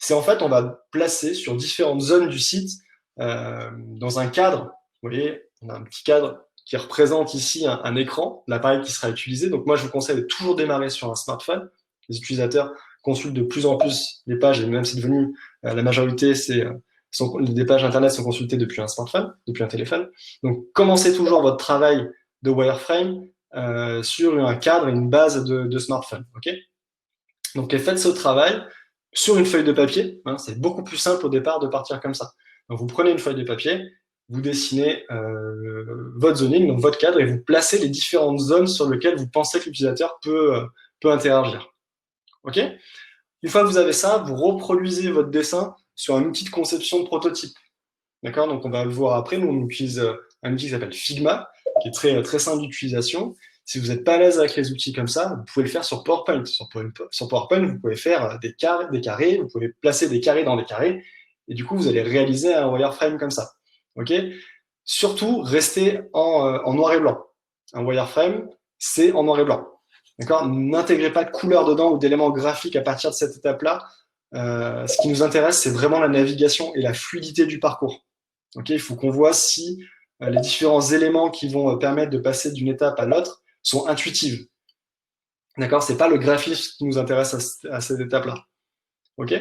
C'est en fait, on va placer sur différentes zones du site, dans un cadre. Vous voyez, on a un petit cadre qui représente ici un écran, l'appareil qui sera utilisé. Donc moi, je vous conseille de toujours démarrer sur un smartphone. Les utilisateurs consultent de plus en plus les pages, et même c'est devenu la majorité, des pages Internet sont consultées depuis un smartphone, depuis un téléphone. Donc commencez toujours votre travail de wireframe sur un cadre et une base de smartphone. Okay, donc faites ce travail sur une feuille de papier. Hein, c'est beaucoup plus simple au départ de partir comme ça. Donc vous prenez une feuille de papier, vous dessinez votre zoning, donc votre cadre, et vous placez les différentes zones sur lesquelles vous pensez que l'utilisateur peut interagir. Ok? Une fois que vous avez ça, vous reproduisez votre dessin sur un outil de conception de prototype. D'accord? Donc on va le voir après. Nous, on utilise un outil qui s'appelle Figma, qui est très, très simple d'utilisation. Si vous n'êtes pas à l'aise avec les outils comme ça, vous pouvez le faire sur PowerPoint. Sur PowerPoint, vous pouvez faire des carrés, vous pouvez placer des carrés dans des carrés, et du coup, vous allez réaliser un wireframe comme ça. Ok? Surtout, restez en noir et blanc. Un wireframe, c'est en noir et blanc. D'accord? N'intégrez pas de couleurs dedans ou d'éléments graphiques à partir de cette étape-là. Ce qui nous intéresse, c'est vraiment la navigation et la fluidité du parcours. Okay? Il faut qu'on voit si les différents éléments qui vont permettre de passer d'une étape à l'autre sont intuitives. D'accord? C'est pas le graphisme qui nous intéresse à cette étape-là. Ok?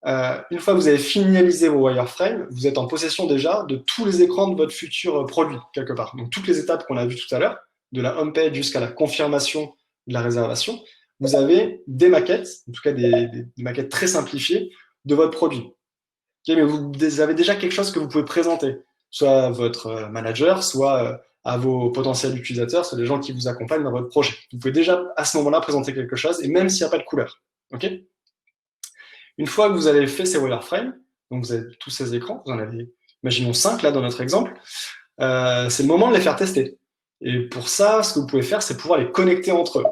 Une fois que vous avez finalisé vos wireframes, vous êtes en possession déjà de tous les écrans de votre futur produit, quelque part. Donc, toutes les étapes qu'on a vues tout à l'heure, de la home page jusqu'à la confirmation de la réservation, vous avez des maquettes, en tout cas des maquettes très simplifiées de votre produit. Okay, mais vous avez déjà quelque chose que vous pouvez présenter, soit à votre manager, soit à vos potentiels utilisateurs, soit les gens qui vous accompagnent dans votre projet. Vous pouvez déjà à ce moment-là présenter quelque chose, et même s'il n'y a pas de couleur. Okay, une fois que vous avez fait ces wireframes, donc vous avez tous ces écrans, vous en avez, imaginons 5 là dans notre exemple, c'est le moment de les faire tester. Et pour ça, ce que vous pouvez faire, c'est pouvoir les connecter entre eux.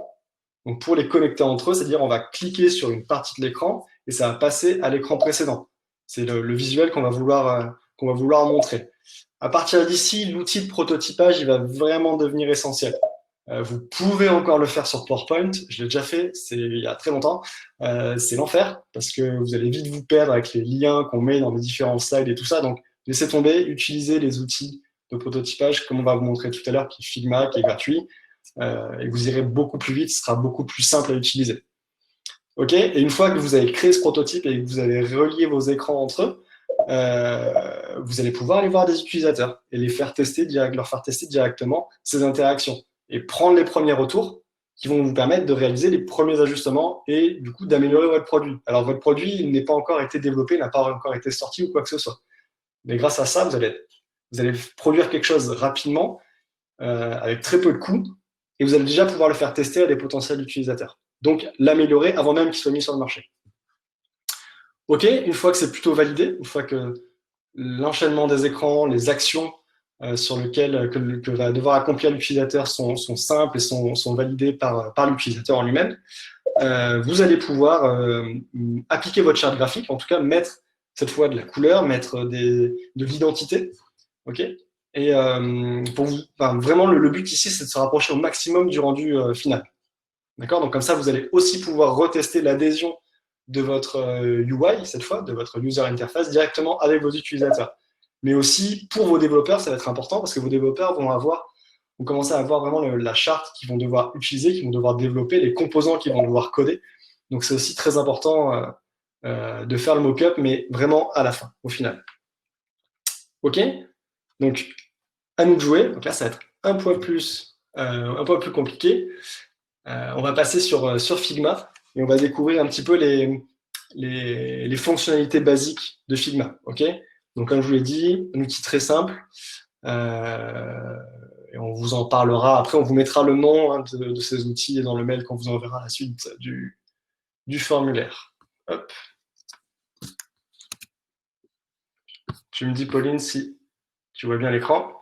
Donc pour les connecter entre eux, c'est-à-dire on va cliquer sur une partie de l'écran et ça va passer à l'écran précédent. C'est le visuel qu'on va vouloir montrer. À partir d'ici, l'outil de prototypage, il va vraiment devenir essentiel. Vous pouvez encore le faire sur PowerPoint. Je l'ai déjà fait, il y a très longtemps. C'est l'enfer parce que vous allez vite vous perdre avec les liens qu'on met dans les différents slides et tout ça. Donc, laissez tomber, utilisez les outils de prototypage comme on va vous montrer tout à l'heure, qui est Figma, qui est gratuit. Et vous irez beaucoup plus vite, ce sera beaucoup plus simple à utiliser. Ok? Et une fois que vous avez créé ce prototype et que vous avez relié vos écrans entre eux, vous allez pouvoir aller voir des utilisateurs et leur faire tester directement ces interactions et prendre les premiers retours qui vont vous permettre de réaliser les premiers ajustements et du coup d'améliorer votre produit. Alors votre produit, il n'est pas encore été développé, n'a pas encore été sorti ou quoi que ce soit. Mais grâce à ça, vous allez produire quelque chose rapidement, avec très peu de coûts, et vous allez déjà pouvoir le faire tester à des potentiels utilisateurs. Donc l'améliorer avant même qu'il soit mis sur le marché. Ok, une fois que c'est plutôt validé, une fois que l'enchaînement des écrans, les actions sur lesquelles que va devoir accomplir l'utilisateur sont simples et sont validées par l'utilisateur en lui-même, vous allez pouvoir appliquer votre charte graphique, en tout cas mettre cette fois de la couleur, mettre de l'identité. OK. Et pour vous, enfin, vraiment, le but ici, c'est de se rapprocher au maximum du rendu final. D'accord? Donc, comme ça, vous allez aussi pouvoir retester l'adhésion de votre UI, cette fois, de votre user interface, directement avec vos utilisateurs. Mais aussi, pour vos développeurs, ça va être important parce que vos développeurs vont commencer à avoir vraiment la charte qu'ils vont devoir utiliser, qu'ils vont devoir développer, les composants qu'ils vont devoir coder. Donc, c'est aussi très important de faire le mock-up, mais vraiment à la fin, au final. OK? Donc, à nous de jouer. Donc là, ça va être un point plus compliqué. On va passer sur Figma et on va découvrir un petit peu les fonctionnalités basiques de Figma. OK? Donc, comme je vous l'ai dit, un outil très simple. Et on vous en parlera. Après, on vous mettra le nom de ces outils dans le mail qu'on vous enverra à la suite du formulaire. Hop. Tu me dis, Pauline, si tu vois bien l'écran.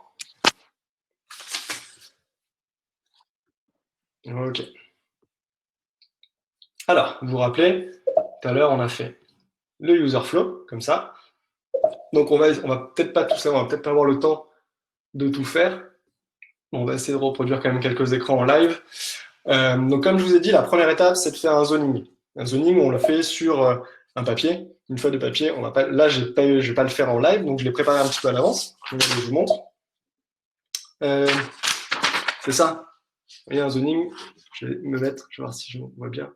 OK. Alors, vous vous rappelez, tout à l'heure, on a fait le user flow, comme ça. Donc, on va peut-être pas tout ça, on va peut-être pas avoir le temps de tout faire. On va essayer de reproduire quand même quelques écrans en live. Donc, comme je vous ai dit, la première étape, c'est de faire un zoning. Un zoning, on le fait sur un papier, une feuille de papier. On va pas, là, je vais pas le faire en live, donc je l'ai préparé un petit peu à l'avance. Je vous montre. C'est ça. Vous voyez un zoning. Je vais me mettre, je vais voir si je vois bien.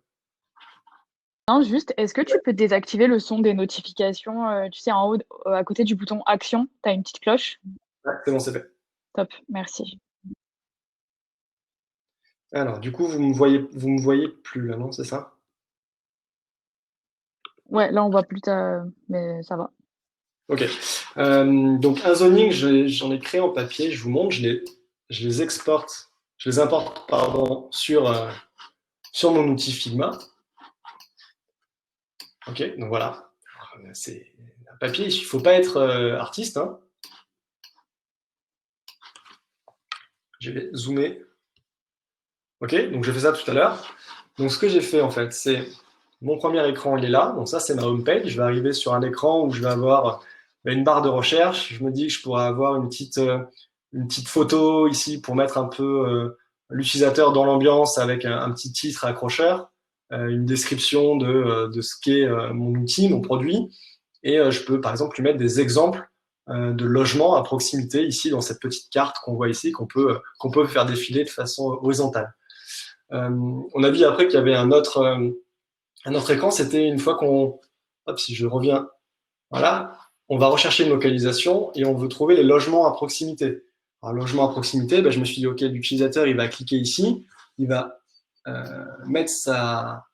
Non, juste, est-ce que tu peux désactiver le son des notifications, tu sais, en haut, à côté du bouton Action, tu as une petite cloche? Ouais, c'est bon, c'est fait. Top, merci. Alors, du coup, vous me voyez plus là, non, c'est ça? Ouais, là, on voit plus mais ça va. OK. Donc un zoning, j'en ai créé en papier, je vous montre, je les importe, pardon, sur mon outil Figma. OK, donc voilà. C'est un papier, il ne faut pas être artiste, hein. Je vais zoomer. OK, donc j'ai fait ça tout à l'heure. Donc ce que j'ai fait en fait, c'est mon premier écran, il est là. Donc ça, c'est ma home page. Je vais arriver sur un écran où je vais avoir une barre de recherche. Je me dis que je pourrais avoir une petite photo ici pour mettre un peu l'utilisateur dans l'ambiance avec un petit titre accrocheur, une description de ce qu'est mon outil, mon produit. Et je peux par exemple lui mettre des exemples de logements à proximité ici dans cette petite carte qu'on voit ici, qu'on peut faire défiler de façon horizontale. On a vu après qu'il y avait un autre écran, c'était une fois si je reviens, voilà, on va rechercher une localisation et on veut trouver les logements à proximité. Alors, logement à proximité, je me suis dit, OK, l'utilisateur, il va cliquer ici, il va mettre sa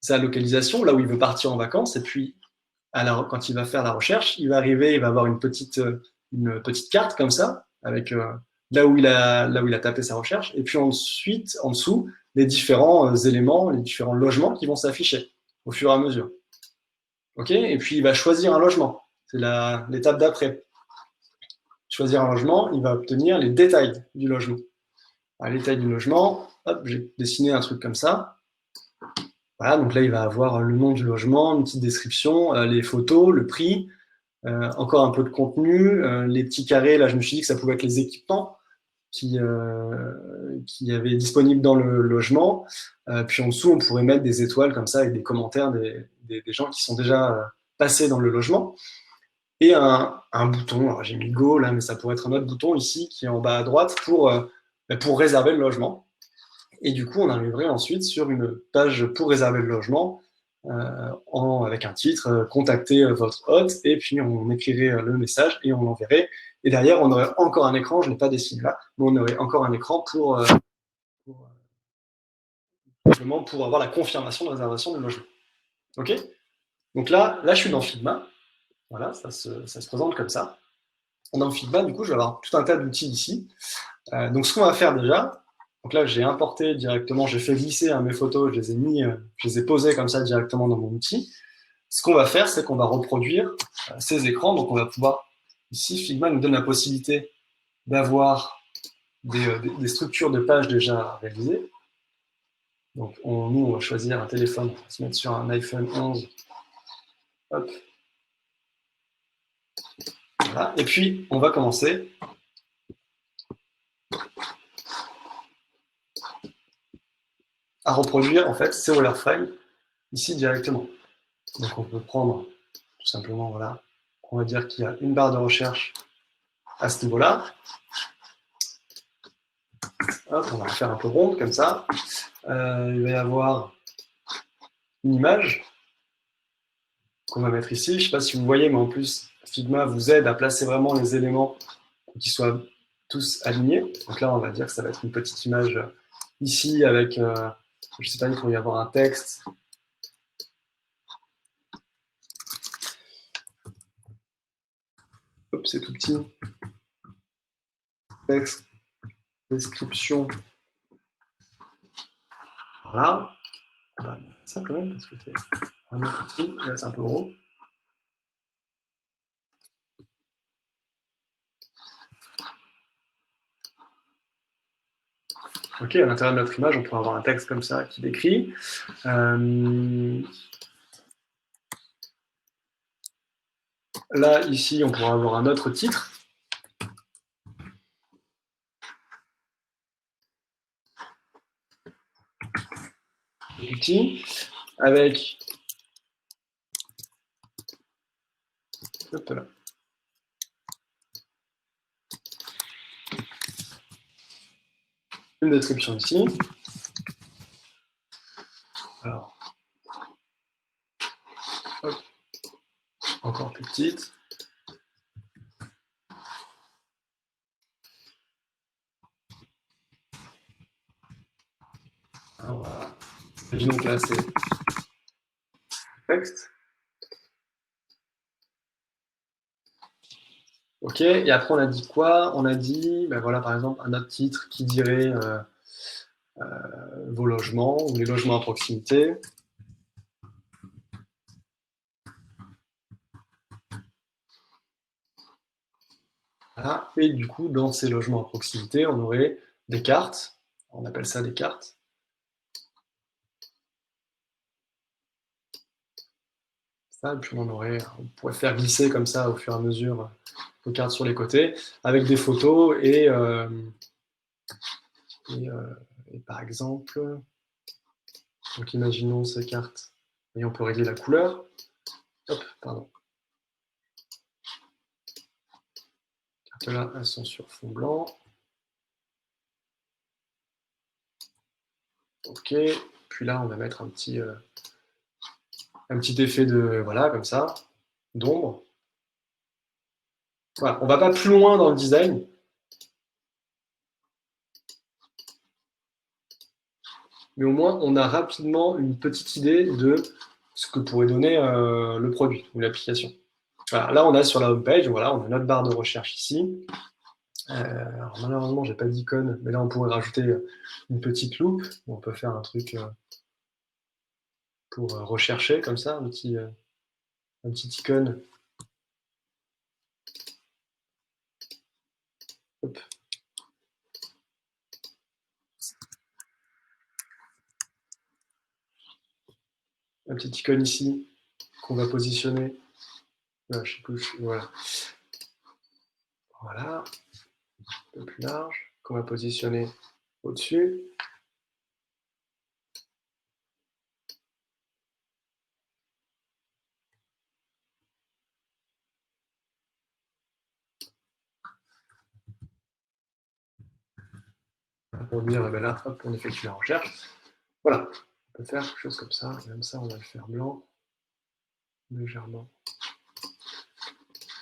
localisation, là où il veut partir en vacances, et puis quand il va faire la recherche, il va arriver, il va avoir une petite carte comme ça, avec là où il a tapé sa recherche, et puis ensuite, en dessous, les différents éléments, les différents logements qui vont s'afficher au fur et à mesure. OK? Et puis, il va choisir un logement. C'est l'étape d'après. Choisir un logement, il va obtenir les détails du logement. Alors, les détails du logement, hop, j'ai dessiné un truc comme ça. Voilà, donc là, il va avoir le nom du logement, une petite description, les photos, le prix, encore un peu de contenu, les petits carrés. Là, je me suis dit que ça pouvait être les équipements qui avaient disponibles dans le logement. Puis en dessous, on pourrait mettre des étoiles comme ça avec des commentaires des gens qui sont déjà passés dans le logement. Et un bouton, alors j'ai mis Go là, mais ça pourrait être un autre bouton ici qui est en bas à droite pour réserver le logement. Et du coup, on arriverait ensuite sur une page pour réserver le logement avec un titre, contactez votre hôte, et puis on écrirait le message et on l'enverrait. Et derrière, on aurait encore un écran, je ne l'ai pas dessiné là, mais on aurait encore un écran pour avoir la confirmation de réservation du logement. OK? Donc là, je suis dans Figma. Voilà, ça se présente comme ça. Dans Figma, du coup, je vais avoir tout un tas d'outils ici. Donc, ce qu'on va faire déjà, donc là, j'ai importé directement, j'ai fait glisser mes photos, je les ai posées comme ça directement dans mon outil. Ce qu'on va faire, c'est qu'on va reproduire ces écrans. Donc, on va pouvoir, ici, Figma nous donne la possibilité d'avoir des structures de pages déjà réalisées. Donc, nous, on va choisir un téléphone, on va se mettre sur un iPhone 11. Hop. Voilà. Et puis, on va commencer à reproduire en fait ces wireframes ici directement. Donc on peut prendre tout simplement, voilà, on va dire qu'il y a une barre de recherche à ce niveau-là. Hop, on va la faire un peu ronde comme ça. Il va y avoir une image qu'on va mettre ici. Je ne sais pas si vous voyez, mais en plus, Figma vous aide à placer vraiment les éléments pour qu'ils soient tous alignés. Donc là, on va dire que ça va être une petite image ici avec, je ne sais pas, il pourrait y avoir un texte. Hop, c'est tout petit. Texte, description. Voilà. On va mettre ça quand même, parce que c'est vraiment petit. Là, c'est un peu gros. Ok, à l'intérieur de notre image, on pourrait avoir un texte comme ça qui décrit. Là, ici, on pourrait avoir un autre titre. Petit, avec hop là. Une description ici. Alors, hop, encore plus petite. Alors, voilà. Imaginons que là, c'est texte. Ok, et après, on a dit quoi? On a dit, ben voilà, par exemple, un autre titre qui dirait vos logements ou les logements à proximité. Voilà. Et du coup, dans ces logements à proximité, on aurait des cartes. On appelle ça des cartes. Ça, et puis on pourrait faire glisser comme ça au fur et à mesure les cartes sur les côtés, avec des photos et par exemple, donc imaginons ces cartes, et on peut régler la couleur. Hop, pardon. Les cartes là, elles sont sur fond blanc. Ok, puis là, on va mettre un petit effet de, voilà, comme ça, d'ombre. Voilà, on ne va pas plus loin dans le design. Mais au moins, on a rapidement une petite idée de ce que pourrait donner le produit ou l'application. Voilà, là, on a sur la home page, voilà, on a notre barre de recherche ici. Alors, malheureusement, j'ai pas d'icône, mais là, on pourrait rajouter une petite loupe. On peut faire un truc pour rechercher comme ça, un petit icône. Hop. Un petit icône ici qu'on va positionner. Je sais plus, voilà. Voilà. Un peu plus large, qu'on va positionner au-dessus. Pour dire, eh ben là, hop, on effectue la recherche. Voilà, on peut faire quelque chose comme ça. Même ça, on va le faire blanc, légèrement.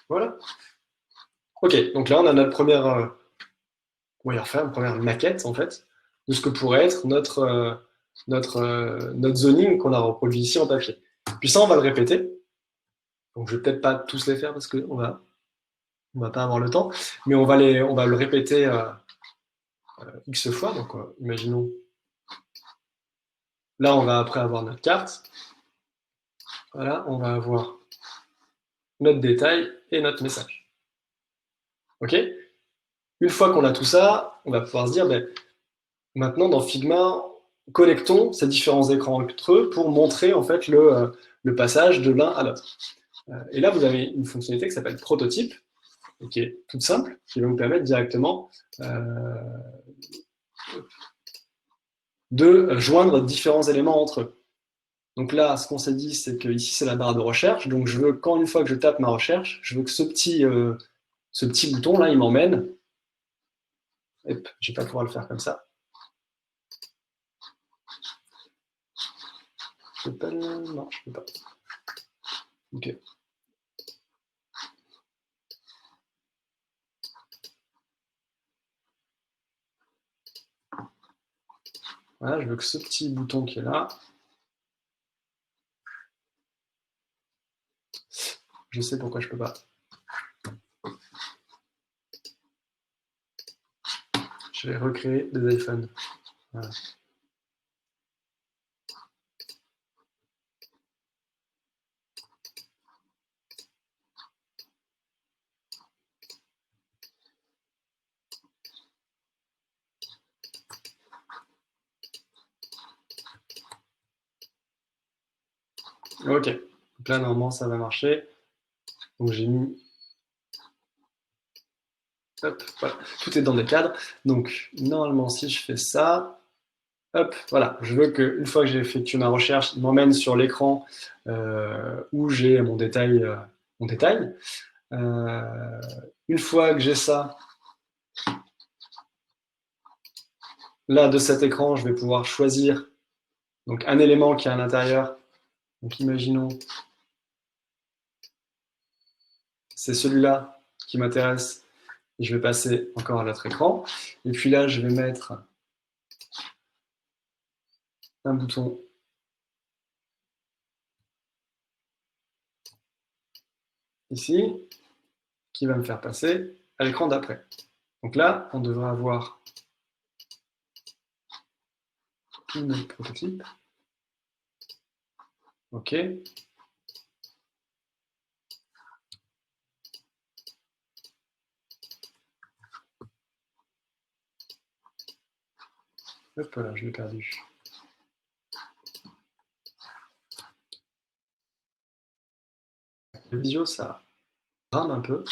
Voilà. Ok, donc là, on a notre première wireframe, première maquette, en fait, de ce que pourrait être notre zoning qu'on a reproduit ici en papier. Puis ça, on va le répéter. Donc, je vais peut-être pas tous les faire parce qu'on va pas avoir le temps, mais on va le répéter X fois. Donc, imaginons, là, on va après avoir notre carte. Voilà, on va avoir notre détail et notre message. OK? Une fois qu'on a tout ça, on va pouvoir se dire, ben, maintenant, dans Figma, connectons ces différents écrans entre eux pour montrer en fait le passage de l'un à l'autre. Et là, vous avez une fonctionnalité qui s'appelle prototype. et qui est toute simple, qui va vous permettre directement de joindre différents éléments entre eux. Donc là, ce qu'on s'est dit, c'est que ici c'est la barre de recherche. Donc je veux, quand une fois que je tape ma recherche, je veux que ce petit bouton là, il m'emmène. Hop, je vais pas pouvoir le faire comme ça. Je peux pas. Non, je peux pas. Ok. Voilà, je veux que ce petit bouton qui est là. Je sais pourquoi je peux pas. Je vais recréer des iPhones. Voilà. Ok. Donc là, normalement, ça va marcher. Donc j'ai mis. Hop, voilà. Tout est dans des cadres. Donc normalement, si je fais ça, hop, voilà. Je veux qu'une fois que j'ai effectué ma recherche, il m'emmène sur l'écran où j'ai mon détail. Une fois que j'ai ça, là, de cet écran, je vais pouvoir choisir donc, un élément qui est à l'intérieur. Donc imaginons, c'est celui-là qui m'intéresse. Et je vais passer encore à l'autre écran. Et puis là, je vais mettre un bouton ici qui va me faire passer à l'écran d'après. Donc là, on devrait avoir tout notre prototype. OK. Hop là, je l'ai perdu. Le visio, ça rame un peu.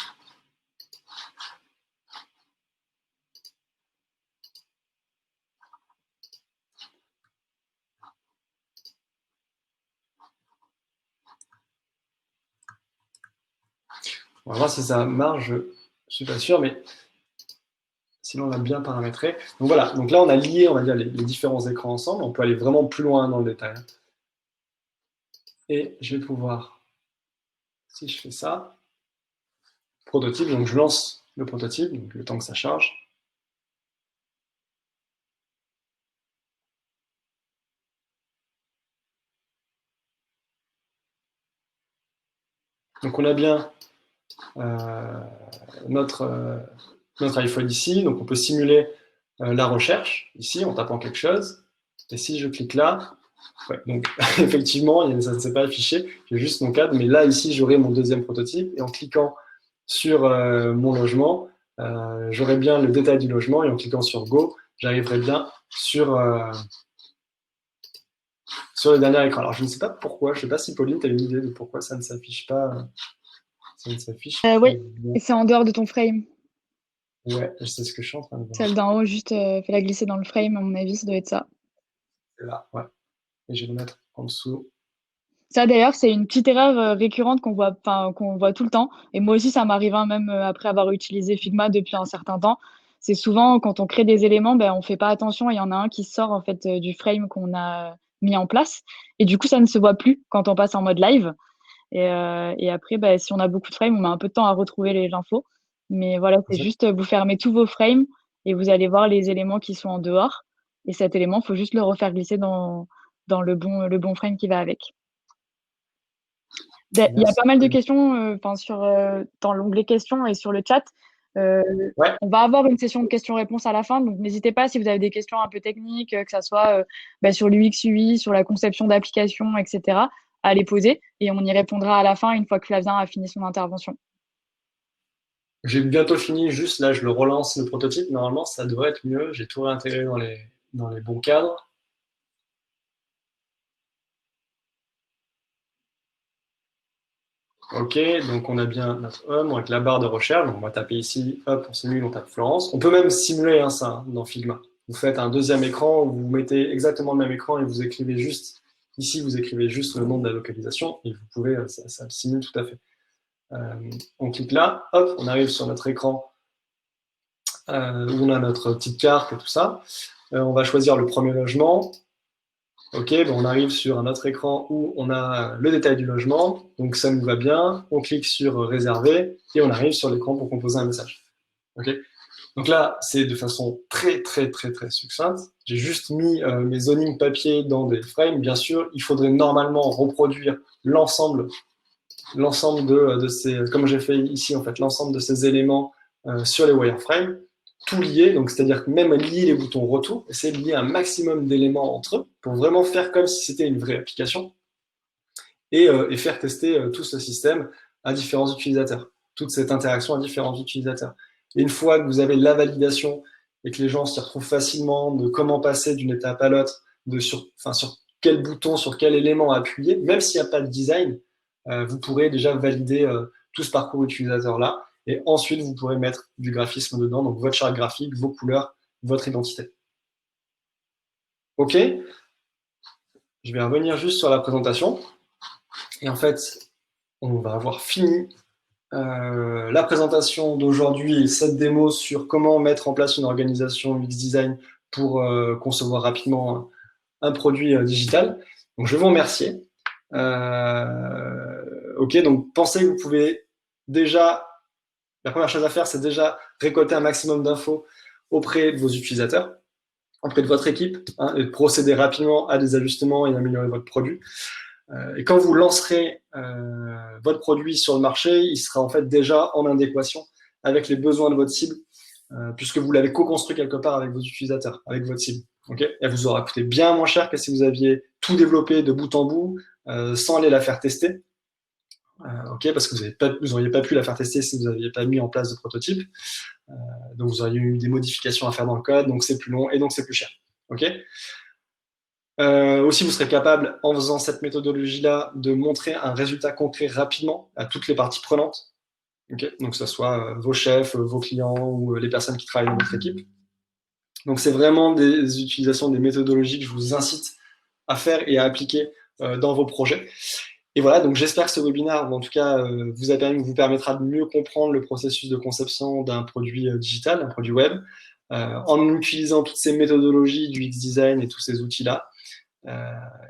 On va voir si ça marche, je ne suis pas sûr, mais sinon on l'a bien paramétré. Donc voilà, donc là on a lié, on va dire, les différents écrans ensemble. On peut aller vraiment plus loin dans le détail. Et je vais pouvoir, si je fais ça, prototype, donc je lance le prototype, donc le temps que ça charge. Donc on a bien notre iPhone ici, donc on peut simuler la recherche ici en tapant quelque chose. Et si je clique là, ouais, donc effectivement, ça ne s'est pas affiché, j'ai juste mon cadre, mais là ici j'aurai mon deuxième prototype et en cliquant sur mon logement, j'aurai bien le détail du logement et en cliquant sur Go, j'arriverai bien sur le dernier écran. Alors je ne sais pas pourquoi, je ne sais pas si Pauline, tu as une idée de pourquoi ça ne s'affiche pas. Ça ne s'affiche pas Oui, bien. et c'est en dehors de ton frame. Ouais, c'est ce que je suis en train de voir. Celle d'en haut, juste fais-la glisser dans le frame, à mon avis, ça doit être ça. C'est là, ouais. Et je vais le mettre en dessous. Ça, d'ailleurs, c'est une petite erreur récurrente qu'on voit tout le temps. Et moi aussi, ça m'arrive, hein, même après avoir utilisé Figma depuis un certain temps. C'est souvent quand on crée des éléments, ben, on fait pas attention. Il y en a un qui sort en fait du frame qu'on a mis en place. Et du coup, ça ne se voit plus quand on passe en mode live. Et après, ben, si on a beaucoup de frames, on met un peu de temps à retrouver les infos. Mais voilà, c'est juste vous fermez tous vos frames et vous allez voir les éléments qui sont en dehors. Et cet élément, il faut juste le refaire glisser dans le bon frame qui va avec. Il y a pas mal de questions dans l'onglet questions et sur le chat. Ouais, On va avoir une session de questions-réponses à la fin, donc n'hésitez pas si vous avez des questions un peu techniques, que ça soit sur l'UX, UI, sur la conception d'applications, etc., à les poser et on y répondra à la fin une fois que Flavien a fini son intervention. j'ai bientôt fini. Juste là, je le relance le prototype. Normalement, ça devrait être mieux. J'ai tout réintégré dans les bons cadres. OK, donc on a bien notre home avec la barre de recherche. Donc on va taper ici, hop, on simule, on tape Florence. On peut même simuler ça dans Figma. Vous faites un deuxième écran où vous mettez exactement le même écran et vous écrivez juste, ici vous écrivez juste le nom de la localisation et vous pouvez, ça le simule tout à fait. On clique là, hop, on arrive sur notre écran où on a notre petite carte et tout ça. On va choisir le premier logement. Ok, bon, on arrive sur un autre écran où on a le détail du logement, donc ça nous va bien. On clique sur réserver et on arrive sur l'écran pour composer un message. Ok, donc là, c'est de façon très succincte. J'ai juste mis mes zonings papier dans des frames. Bien sûr, il faudrait normalement reproduire l'ensemble de ces, comme j'ai fait ici en fait, l'ensemble de ces éléments sur les wireframes, tout lié, donc c'est-à-dire que même lier les boutons retour, essayer de lier un maximum d'éléments entre eux pour vraiment faire comme si c'était une vraie application et faire tester tout ce système à différents utilisateurs, toute cette interaction à différents utilisateurs. Et une fois que vous avez la validation et que les gens s'y retrouvent facilement de comment passer d'une étape à l'autre, sur quel bouton, sur quel élément appuyer, même s'il n'y a pas de design, vous pourrez déjà valider tout ce parcours utilisateur-là. Et ensuite, vous pourrez mettre du graphisme dedans, donc votre charte graphique, vos couleurs, votre identité. OK, je vais revenir juste sur la présentation. Et en fait, on va avoir fini la présentation d'aujourd'hui et cette démo sur comment mettre en place une organisation UX Design pour concevoir rapidement un produit digital. Donc, je vais vous remercier. Ok, donc pensez que vous pouvez déjà, la première chose à faire, c'est déjà récolter un maximum d'infos auprès de vos utilisateurs, auprès de votre équipe, et de procéder rapidement à des ajustements et améliorer votre produit. Et quand vous lancerez votre produit sur le marché, il sera en fait déjà en adéquation avec les besoins de votre cible, puisque vous l'avez co-construit quelque part avec vos utilisateurs, avec votre cible. Okay, elle vous aura coûté bien moins cher que si vous aviez tout développé de bout en bout sans aller la faire tester. Okay, parce que vous n'auriez pas pu la faire tester si vous n'aviez pas mis en place de prototype. Donc vous auriez eu des modifications à faire dans le code, donc c'est plus long et donc c'est plus cher. Okay, aussi, vous serez capable, en faisant cette méthodologie-là, de montrer un résultat concret rapidement à toutes les parties prenantes. Okay, donc que ce soit vos chefs, vos clients ou les personnes qui travaillent dans votre équipe. Donc c'est vraiment des utilisations des méthodologies que je vous incite à faire et à appliquer dans vos projets. Et voilà, donc j'espère que ce webinaire, en tout cas, vous permettra de mieux comprendre le processus de conception d'un produit digital, d'un produit web, en utilisant toutes ces méthodologies du X-Design et tous ces outils-là.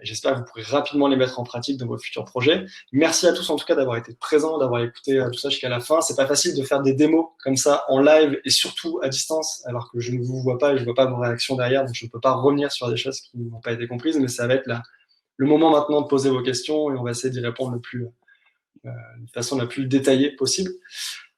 J'espère que vous pourrez rapidement les mettre en pratique dans vos futurs projets. Merci à tous en tout cas d'avoir été présents, d'avoir écouté tout ça jusqu'à la fin. C'est pas facile de faire des démos comme ça en live et surtout à distance, alors que je ne vous vois pas et je ne vois pas vos réactions derrière, donc je ne peux pas revenir sur des choses qui n'ont pas été comprises, mais ça va être le moment maintenant de poser vos questions et on va essayer d'y répondre de façon la plus détaillée possible.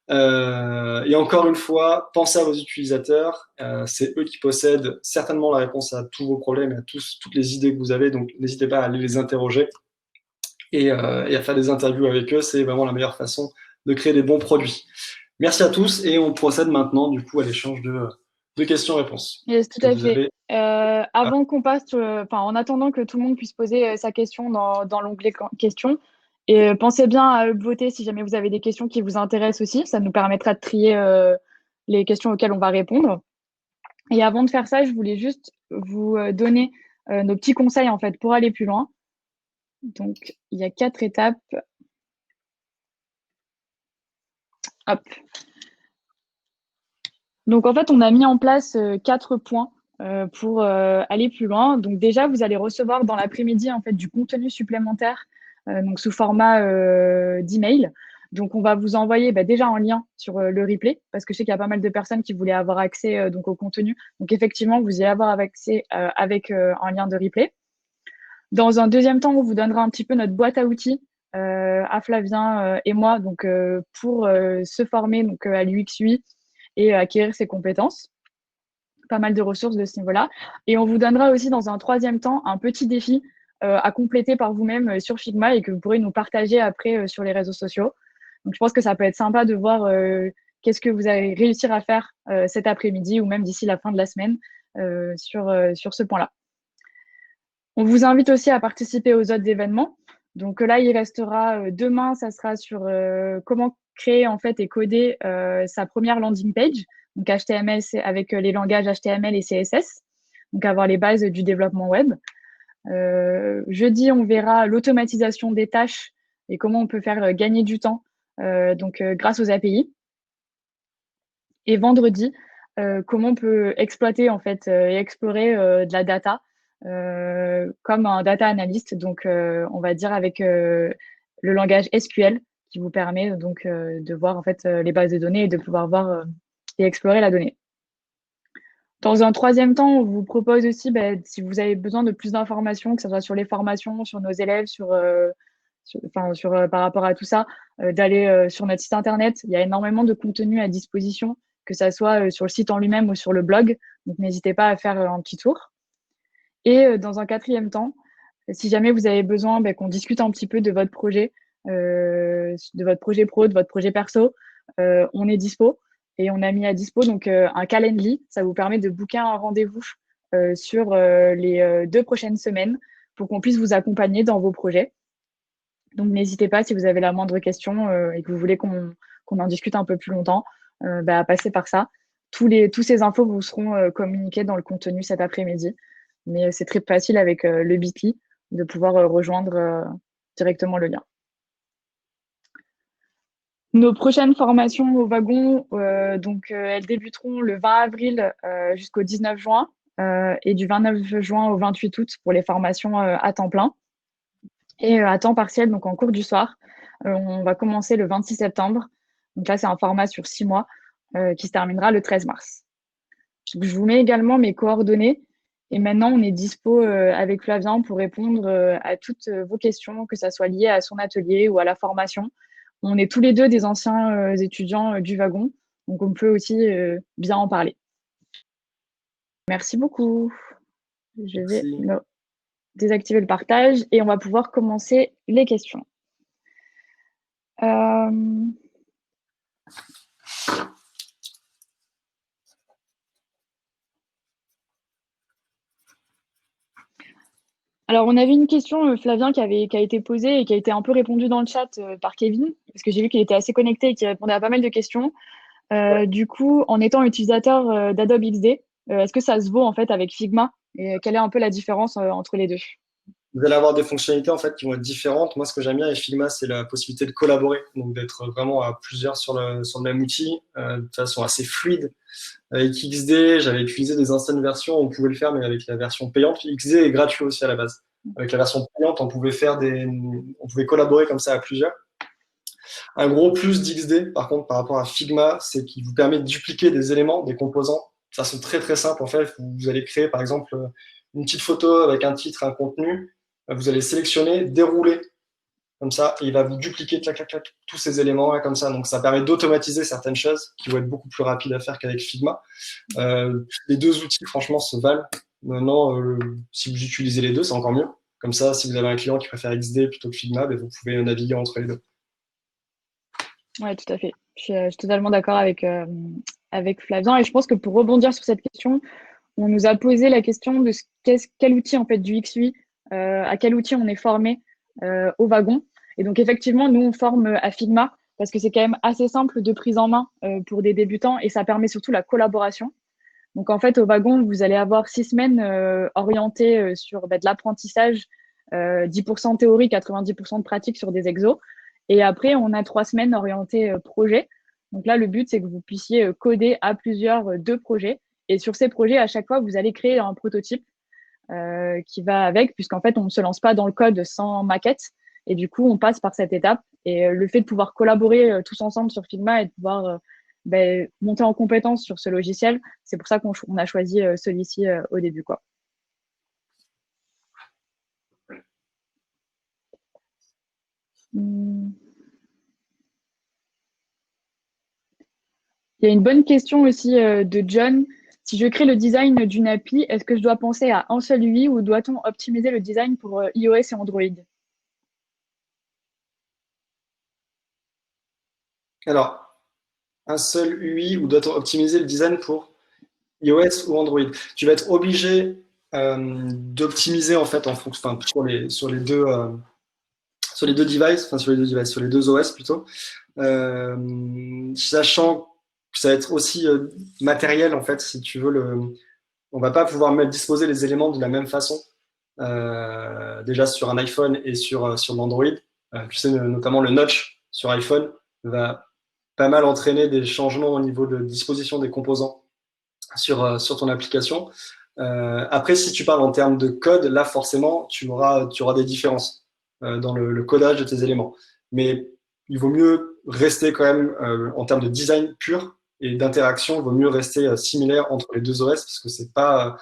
Et encore une fois, pensez à vos utilisateurs, c'est eux qui possèdent certainement la réponse à tous vos problèmes et à toutes les idées que vous avez, donc n'hésitez pas à aller les interroger et à faire des interviews avec eux, c'est vraiment la meilleure façon de créer des bons produits. Merci à tous et on procède maintenant du coup à l'échange de questions-réponses. Yes, tout à fait. Avant qu'on passe, en attendant que tout le monde puisse poser sa question dans l'onglet questions, et pensez bien à voter si jamais vous avez des questions qui vous intéressent aussi. Ça nous permettra de trier les questions auxquelles on va répondre. Et avant de faire ça, je voulais juste vous donner nos petits conseils en fait pour aller plus loin. Donc, il y a 4 étapes. Hop. Donc, en fait, on a mis en place 4 points pour aller plus loin. Donc, déjà, vous allez recevoir dans l'après-midi en fait du contenu supplémentaire, donc sous format d'email. Donc, on va vous envoyer déjà un lien sur le replay, parce que je sais qu'il y a pas mal de personnes qui voulaient avoir accès donc au contenu. Donc, effectivement, vous allez avoir accès avec un lien de replay. Dans un deuxième temps, on vous donnera un petit peu notre boîte à outils à Flavien et moi, donc pour se former donc à l'UX UI et acquérir ses compétences. Pas mal de ressources de ce niveau-là. Et on vous donnera aussi dans un troisième temps un petit défi à compléter par vous-même sur Figma et que vous pourrez nous partager après sur les réseaux sociaux. Donc je pense que ça peut être sympa de voir qu'est-ce que vous allez réussir à faire cet après-midi ou même d'ici la fin de la semaine sur ce point-là. On vous invite aussi à participer aux autres événements. Donc là, il restera demain, ça sera sur comment créer en fait et coder sa première landing page, donc HTML avec les langages HTML et CSS, donc avoir les bases du développement web. Jeudi, on verra l'automatisation des tâches et comment on peut faire gagner du temps donc grâce aux API. Et vendredi, comment on peut exploiter en fait et explorer de la data comme un data analyst, donc on va dire avec le langage SQL qui vous permet donc de voir en fait les bases de données et de pouvoir voir et explorer la donnée. Dans un troisième temps, on vous propose aussi, si vous avez besoin de plus d'informations, que ce soit sur les formations, sur nos élèves, par rapport à tout ça, d'aller sur notre site internet. Il y a énormément de contenu à disposition, que ça soit sur le site en lui-même ou sur le blog. Donc, n'hésitez pas à faire un petit tour. Et dans un quatrième temps, si jamais vous avez besoin qu'on discute un petit peu de votre projet pro, de votre projet perso, on est dispo. Et on a mis à dispo donc un Calendly. Ça vous permet de booker un rendez-vous sur les 2 prochaines semaines pour qu'on puisse vous accompagner dans vos projets. Donc n'hésitez pas si vous avez la moindre question et que vous voulez qu'on en discute un peu plus longtemps, à passer par ça. Tous ces infos vous seront communiqués dans le contenu cet après-midi. Mais c'est très facile avec le Bitly de pouvoir rejoindre directement le lien. Nos prochaines formations au wagon, elles débuteront le 20 avril jusqu'au 19 juin et du 29 juin au 28 août pour les formations à temps plein. Et à temps partiel, donc en cours du soir, on va commencer le 26 septembre. Donc là, c'est un format sur 6 mois qui se terminera le 13 mars. Je vous mets également mes coordonnées. Et maintenant, on est dispo avec Flavien pour répondre à toutes vos questions, que ça soit lié à son atelier ou à la formation. On est tous les deux des anciens étudiants du wagon, donc on peut aussi bien en parler. Merci beaucoup. Je vais désactiver le partage et on va pouvoir commencer les questions. Alors, on avait une question, Flavien, qui a été posée et qui a été un peu répondue dans le chat par Kevin, parce que j'ai vu qu'il était assez connecté et qu'il répondait à pas mal de questions. Du coup, en étant utilisateur d'Adobe XD, est-ce que ça se vaut en fait avec Figma? Et quelle est un peu la différence entre les deux? Vous allez avoir des fonctionnalités en fait qui vont être différentes. Moi, ce que j'aime bien avec Figma, c'est la possibilité de collaborer, donc d'être vraiment à plusieurs sur le même outil de façon assez fluide. Avec XD, j'avais utilisé des anciennes versions, on pouvait le faire, mais avec la version payante. XD est gratuit aussi à la base. Avec la version payante, on pouvait collaborer comme ça à plusieurs. Un gros plus d'XD, par contre, par rapport à Figma, c'est qu'il vous permet de dupliquer des éléments, des composants. Ça, c'est très très simple. En fait, vous allez créer, par exemple, une petite photo avec un titre, un contenu. Vous allez sélectionner, dérouler comme ça, et il va vous dupliquer clac, clac, clac, tous ces éléments là, comme ça. Donc, ça permet d'automatiser certaines choses qui vont être beaucoup plus rapides à faire qu'avec Figma. Les deux outils, franchement, se valent. Maintenant, si vous utilisez les deux, c'est encore mieux. Comme ça, si vous avez un client qui préfère XD plutôt que Figma, vous pouvez naviguer entre les deux. Oui, tout à fait. Je suis totalement d'accord avec Flavien. Et je pense que pour rebondir sur cette question, on nous a posé la question de quel outil en fait du XUI, à quel outil on est formé au wagon. Et donc effectivement, nous on forme à Figma parce que c'est quand même assez simple de prise en main pour des débutants et ça permet surtout la collaboration. Donc en fait, au wagon, vous allez avoir 6 semaines orientées sur de l'apprentissage, 10% théorie, 90% de pratique sur des exos. Et après, on a 3 semaines orientées projet. Donc là, le but, c'est que vous puissiez coder à plusieurs 2 projets. Et sur ces projets, à chaque fois, vous allez créer un prototype qui va avec, puisqu'en fait, on ne se lance pas dans le code sans maquette. Et du coup, on passe par cette étape. Et le fait de pouvoir collaborer tous ensemble sur Figma et de pouvoir monter en compétence sur ce logiciel, c'est pour ça qu'on a choisi celui-ci au début, quoi. Il y a une bonne question aussi de John. Si je crée le design d'une appli, est-ce que je dois penser à un seul UI ou doit-on optimiser le design pour iOS et Android? Alors, un seul UI ou doit-on optimiser le design pour iOS ou Android? Tu vas être obligé d'optimiser en fait sur les deux sur les deux devices, enfin sur les deux OS plutôt, sachant que ça va être aussi matériel en fait, si tu veux, on va pas pouvoir disposer les éléments de la même façon, déjà sur un iPhone et sur l'Android. Tu sais, notamment le notch sur iPhone va pas mal entraîner des changements au niveau de disposition des composants sur ton application. Après, si tu parles en termes de code, là, forcément, tu auras des différences dans le codage de tes éléments. Mais il vaut mieux rester quand même, en termes de design pur et d'interaction, il vaut mieux rester similaire entre les deux OS, parce que c'est pas,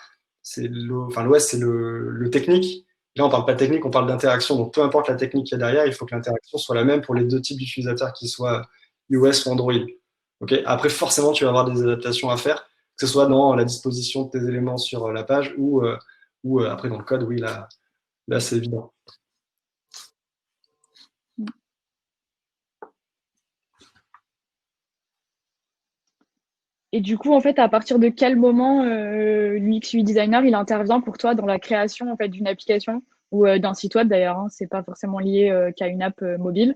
enfin, l'OS, c'est le technique. Là, on parle pas de technique, on parle d'interaction. Donc, peu importe la technique qu'il y a derrière, il faut que l'interaction soit la même pour les deux types d'utilisateurs, qu'ils soient iOS ou Android. Okay. Après, forcément, tu vas avoir des adaptations à faire, que ce soit dans la disposition de tes éléments sur la page ou après dans le code. Oui, là c'est évident. Et du coup, en fait, à partir de quel moment l'UX UI designer il intervient pour toi dans la création en fait d'une application ou d'un site web d'ailleurs, hein, c'est pas forcément lié qu'à une app mobile.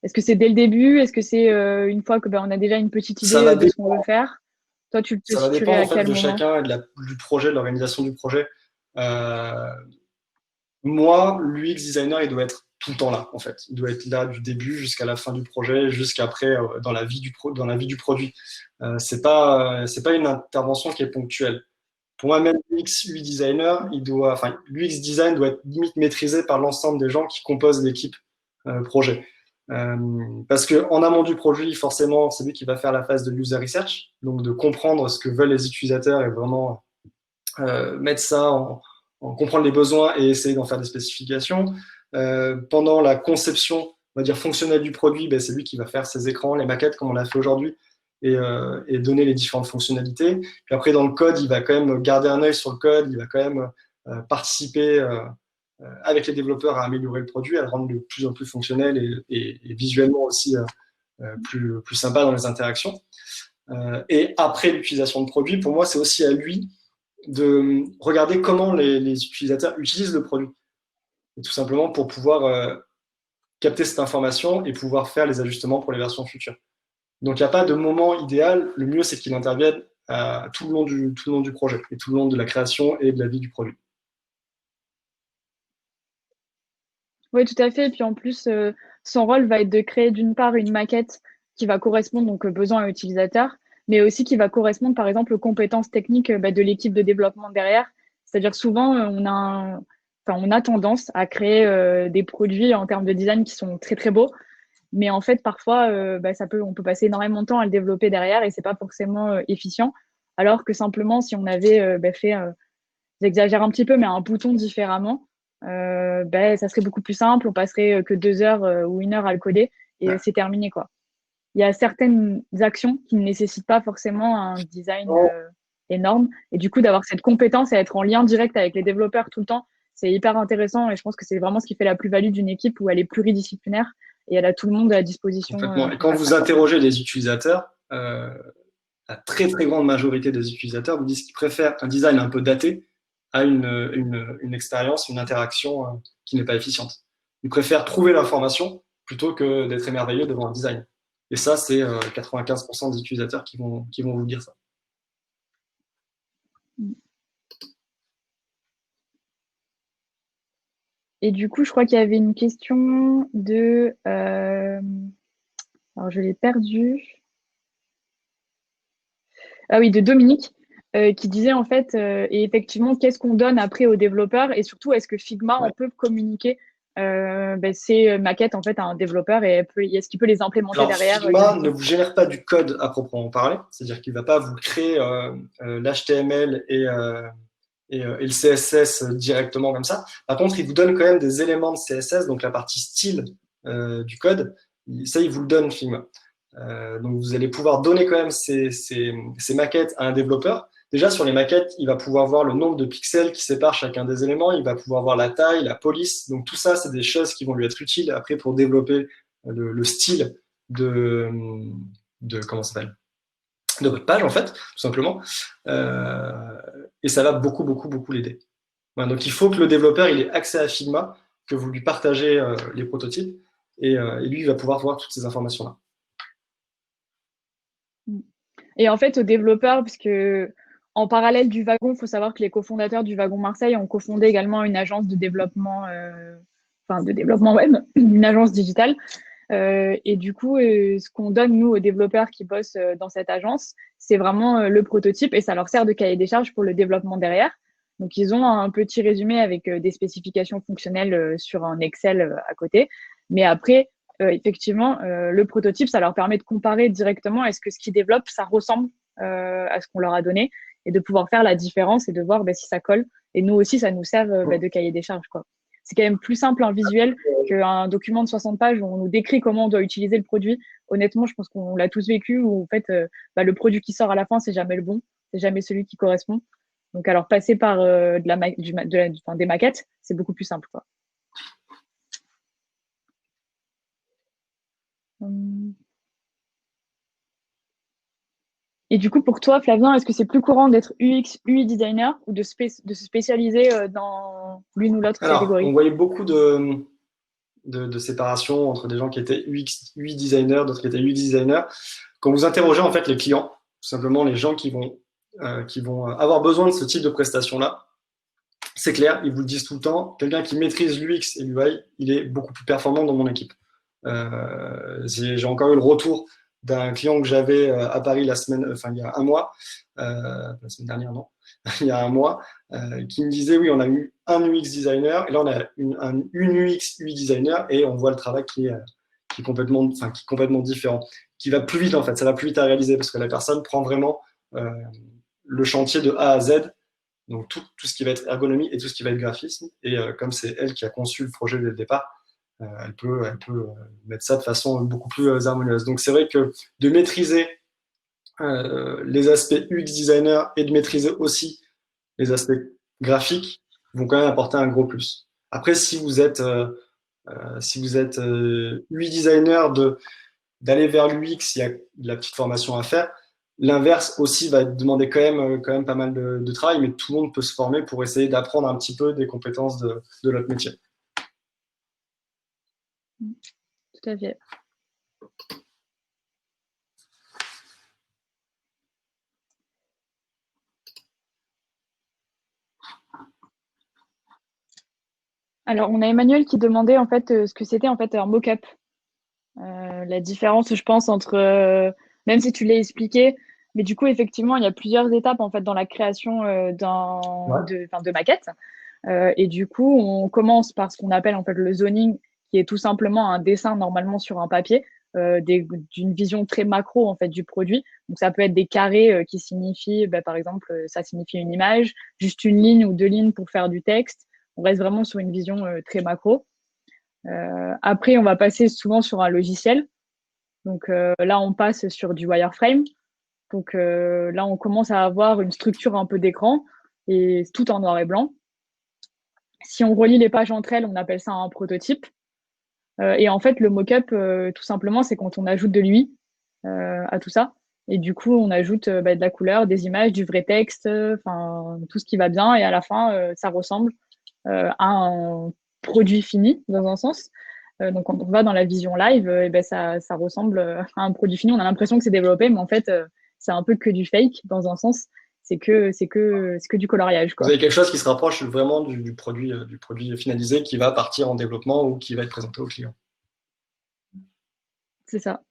Est-ce que c'est dès le début? Est-ce que c'est une fois que on a déjà une petite Ça idée va de ce qu'on dépendre, veut faire? Toi, tu te ça va situerais dépendre à en fait quel de moment? chacun et du projet, de l'organisation du projet. Moi, l'UX designer, il doit être tout le temps là, en fait. Il doit être là du début jusqu'à la fin du projet, jusqu'après dans la vie dans la vie du produit. C'est pas une intervention qui est ponctuelle. Pour moi, même l'UX UI designer, enfin, l'UX design doit être limite maîtrisé par l'ensemble des gens qui composent l'équipe projet. Parce que en amont du produit, forcément, c'est lui qui va faire la phase de user research, donc de comprendre ce que veulent les utilisateurs et vraiment mettre ça en comprendre les besoins et essayer d'en faire des spécifications. Pendant la conception, on va dire fonctionnelle du produit, ben, c'est lui qui va faire ses écrans, les maquettes comme on l'a fait aujourd'hui et donner les différentes fonctionnalités. Puis après, dans le code, il va quand même garder un œil sur le code, il va quand même participer avec les développeurs à améliorer le produit, à le rendre de plus en plus fonctionnel et visuellement aussi plus sympa dans les interactions. Et après l'utilisation de produit, pour moi, c'est aussi à lui de regarder comment les utilisateurs utilisent le produit. Et tout simplement pour pouvoir capter cette information et pouvoir faire les ajustements pour les versions futures. Donc il n'y a pas de moment idéal. Le mieux, c'est qu'il intervienne tout le long du projet et tout le long de la création et de la vie du produit. Oui, tout à fait. Et puis en plus, son rôle va être de créer d'une part une maquette qui va correspondre donc aux besoins à l'utilisateur, mais aussi qui va correspondre par exemple aux compétences techniques de l'équipe de développement derrière. C'est-à-dire souvent, on a tendance à créer des produits en termes de design qui sont très très beaux, mais en fait parfois, on peut passer énormément de temps à le développer derrière et c'est pas forcément efficient. Alors que simplement, si on avait fait j'exagère un petit peu, mais un bouton différemment, ça serait beaucoup plus simple. On passerait que 2 heures ou 1 heure à le coder et Ouais. c'est terminé, quoi. Il y a certaines actions qui ne nécessitent pas forcément un design énorme. Et du coup, d'avoir cette compétence et être en lien direct avec les développeurs tout le temps, c'est hyper intéressant. Et je pense que c'est vraiment ce qui fait la plus-value d'une équipe où elle est pluridisciplinaire et elle a tout le monde à disposition Complètement. Et pour quand faire vous ça, quoi. interrogez les utilisateurs, la très très grande majorité des utilisateurs vous disent qu'ils préfèrent un design un peu daté à une expérience, une interaction qui n'est pas efficiente. Ils préfèrent trouver l'information plutôt que d'être émerveilleux devant un design. Et ça, c'est 95% des utilisateurs qui vont vous dire ça. Et du coup, je crois qu'il y avait une question de... alors, je l'ai perdue. Ah oui, de Dominique, qui disait en fait, et effectivement, qu'est-ce qu'on donne après aux développeurs et surtout, est-ce que Figma, Ouais. on peut communiquer ces maquettes en fait à un développeur et est-ce qu'il peut les implémenter Alors, derrière Figma ne directement? vous génère pas du code à proprement parler, c'est-à-dire qu'il ne va pas vous créer l'HTML et le CSS directement comme ça. Par contre, il vous donne quand même des éléments de CSS, donc la partie style du code, ça, il vous le donne, Figma. Donc, vous allez pouvoir donner quand même ces maquettes à un développeur. Déjà, sur les maquettes, il va pouvoir voir le nombre de pixels qui séparent chacun des éléments, il va pouvoir voir la taille, la police. Donc, tout ça, c'est des choses qui vont lui être utiles après pour développer le style de, comment ça s'appelle, de votre page, en fait, tout simplement. Et ça va beaucoup l'aider. Voilà, donc, il faut que le développeur il ait accès à Figma que vous lui partagez les prototypes et lui, il va pouvoir voir toutes ces informations-là. Et en fait, aux développeurs, parce que en parallèle du wagon, il faut savoir que les cofondateurs du wagon Marseille ont cofondé également une agence de développement, de développement web, une agence digitale. Et du coup, ce qu'on donne, nous, aux développeurs qui bossent dans cette agence, c'est vraiment le prototype et ça leur sert de cahier des charges pour le développement derrière. Donc, ils ont un petit résumé avec des spécifications fonctionnelles sur un Excel à côté. Mais après, effectivement, le prototype, ça leur permet de comparer directement est-ce que ce qu'ils développent, ça ressemble à ce qu'on leur a donné et de pouvoir faire la différence et de voir si ça colle. Et nous aussi, ça nous sert de cahier des charges, quoi. C'est quand même plus simple en visuel qu'un document de 60 pages où on nous décrit comment on doit utiliser le produit. Honnêtement, je pense qu'on l'a tous vécu où en fait, le produit qui sort à la fin, c'est jamais le bon, c'est jamais celui qui correspond. Donc, alors passer par des maquettes, c'est beaucoup plus simple, quoi. Et du coup, pour toi, Flavien, est-ce que c'est plus courant d'être UX, UI designer ou de se spécialiser dans l'une ou l'autre catégorie? On voyait beaucoup de séparation entre des gens qui étaient UX, UI designers, d'autres qui étaient UX designers. Quand vous interrogez en fait les clients, tout simplement les gens qui vont avoir besoin de ce type de prestation-là, c'est clair, ils vous le disent tout le temps, quelqu'un qui maîtrise l'UX et l'UI, il est beaucoup plus performant dans mon équipe. J'ai encore eu le retour d'un client que j'avais à Paris il y a un mois, la semaine dernière, non, il y a un mois, qui me disait oui, on a eu un UX designer et là on a une UX UI designer et on voit le travail qui est complètement différent, qui va plus vite en fait, ça va plus vite à réaliser parce que la personne prend vraiment le chantier de A à Z, donc tout ce qui va être ergonomie et tout ce qui va être graphisme, et comme c'est elle qui a conçu le projet dès le départ, elle peut mettre ça de façon beaucoup plus harmonieuse. Donc c'est vrai que de maîtriser les aspects UX designer et de maîtriser aussi les aspects graphiques vont quand même apporter un gros plus. Après, si vous êtes UI designer, d'aller vers l'UX, il y a de la petite formation à faire. L'inverse aussi va demander quand même pas mal de travail, mais tout le monde peut se former pour essayer d'apprendre un petit peu des compétences de notre métier. Tout à fait. Alors, on a Emmanuel qui demandait en fait ce que c'était en fait un mock-up. La différence, je pense, entre même si tu l'as expliqué, mais du coup, effectivement, il y a plusieurs étapes en fait dans la création de maquettes. Et du coup, on commence par ce qu'on appelle en fait le zoning, qui est tout simplement un dessin normalement sur un papier d'une vision très macro en fait du produit. Donc ça peut être des carrés qui signifient, par exemple, ça signifie une image, juste une ligne ou deux lignes pour faire du texte. On reste vraiment sur une vision très macro. Après, on va passer souvent sur un logiciel. Donc là, on passe sur du wireframe. Donc là, on commence à avoir une structure un peu d'écran et tout en noir et blanc. Si on relie les pages entre elles, on appelle ça un prototype. Et en fait, le mock-up, tout simplement, c'est quand on ajoute de l'UI à tout ça. Et du coup, on ajoute de la couleur, des images, du vrai texte, tout ce qui va bien. Et à la fin, ça ressemble à un produit fini, dans un sens. Donc, quand on va dans la vision live, ça ressemble à un produit fini. On a l'impression que c'est développé, mais en fait, c'est un peu que du fake, dans un sens. C'est que du coloriage, quoi. Vous avez quelque chose qui se rapproche vraiment du produit finalisé qui va partir en développement ou qui va être présenté au client. C'est ça.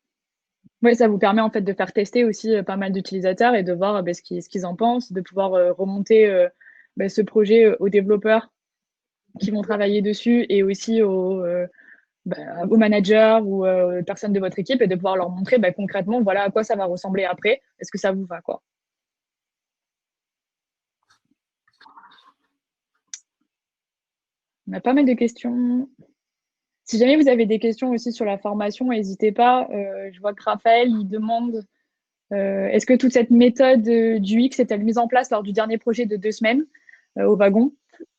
Oui, ça vous permet en fait de faire tester aussi pas mal d'utilisateurs et de voir ce qu'ils en pensent, de pouvoir remonter ce projet aux développeurs qui vont travailler dessus et aussi aux managers ou aux personnes de votre équipe et de pouvoir leur montrer concrètement voilà à quoi ça va ressembler après. Est-ce que ça vous va, quoi? On a pas mal de questions. Si jamais vous avez des questions aussi sur la formation, n'hésitez pas. Je vois que Raphaël, il demande est-ce que toute cette méthode du X est-elle mise en place lors du dernier projet de 2 semaines au wagon?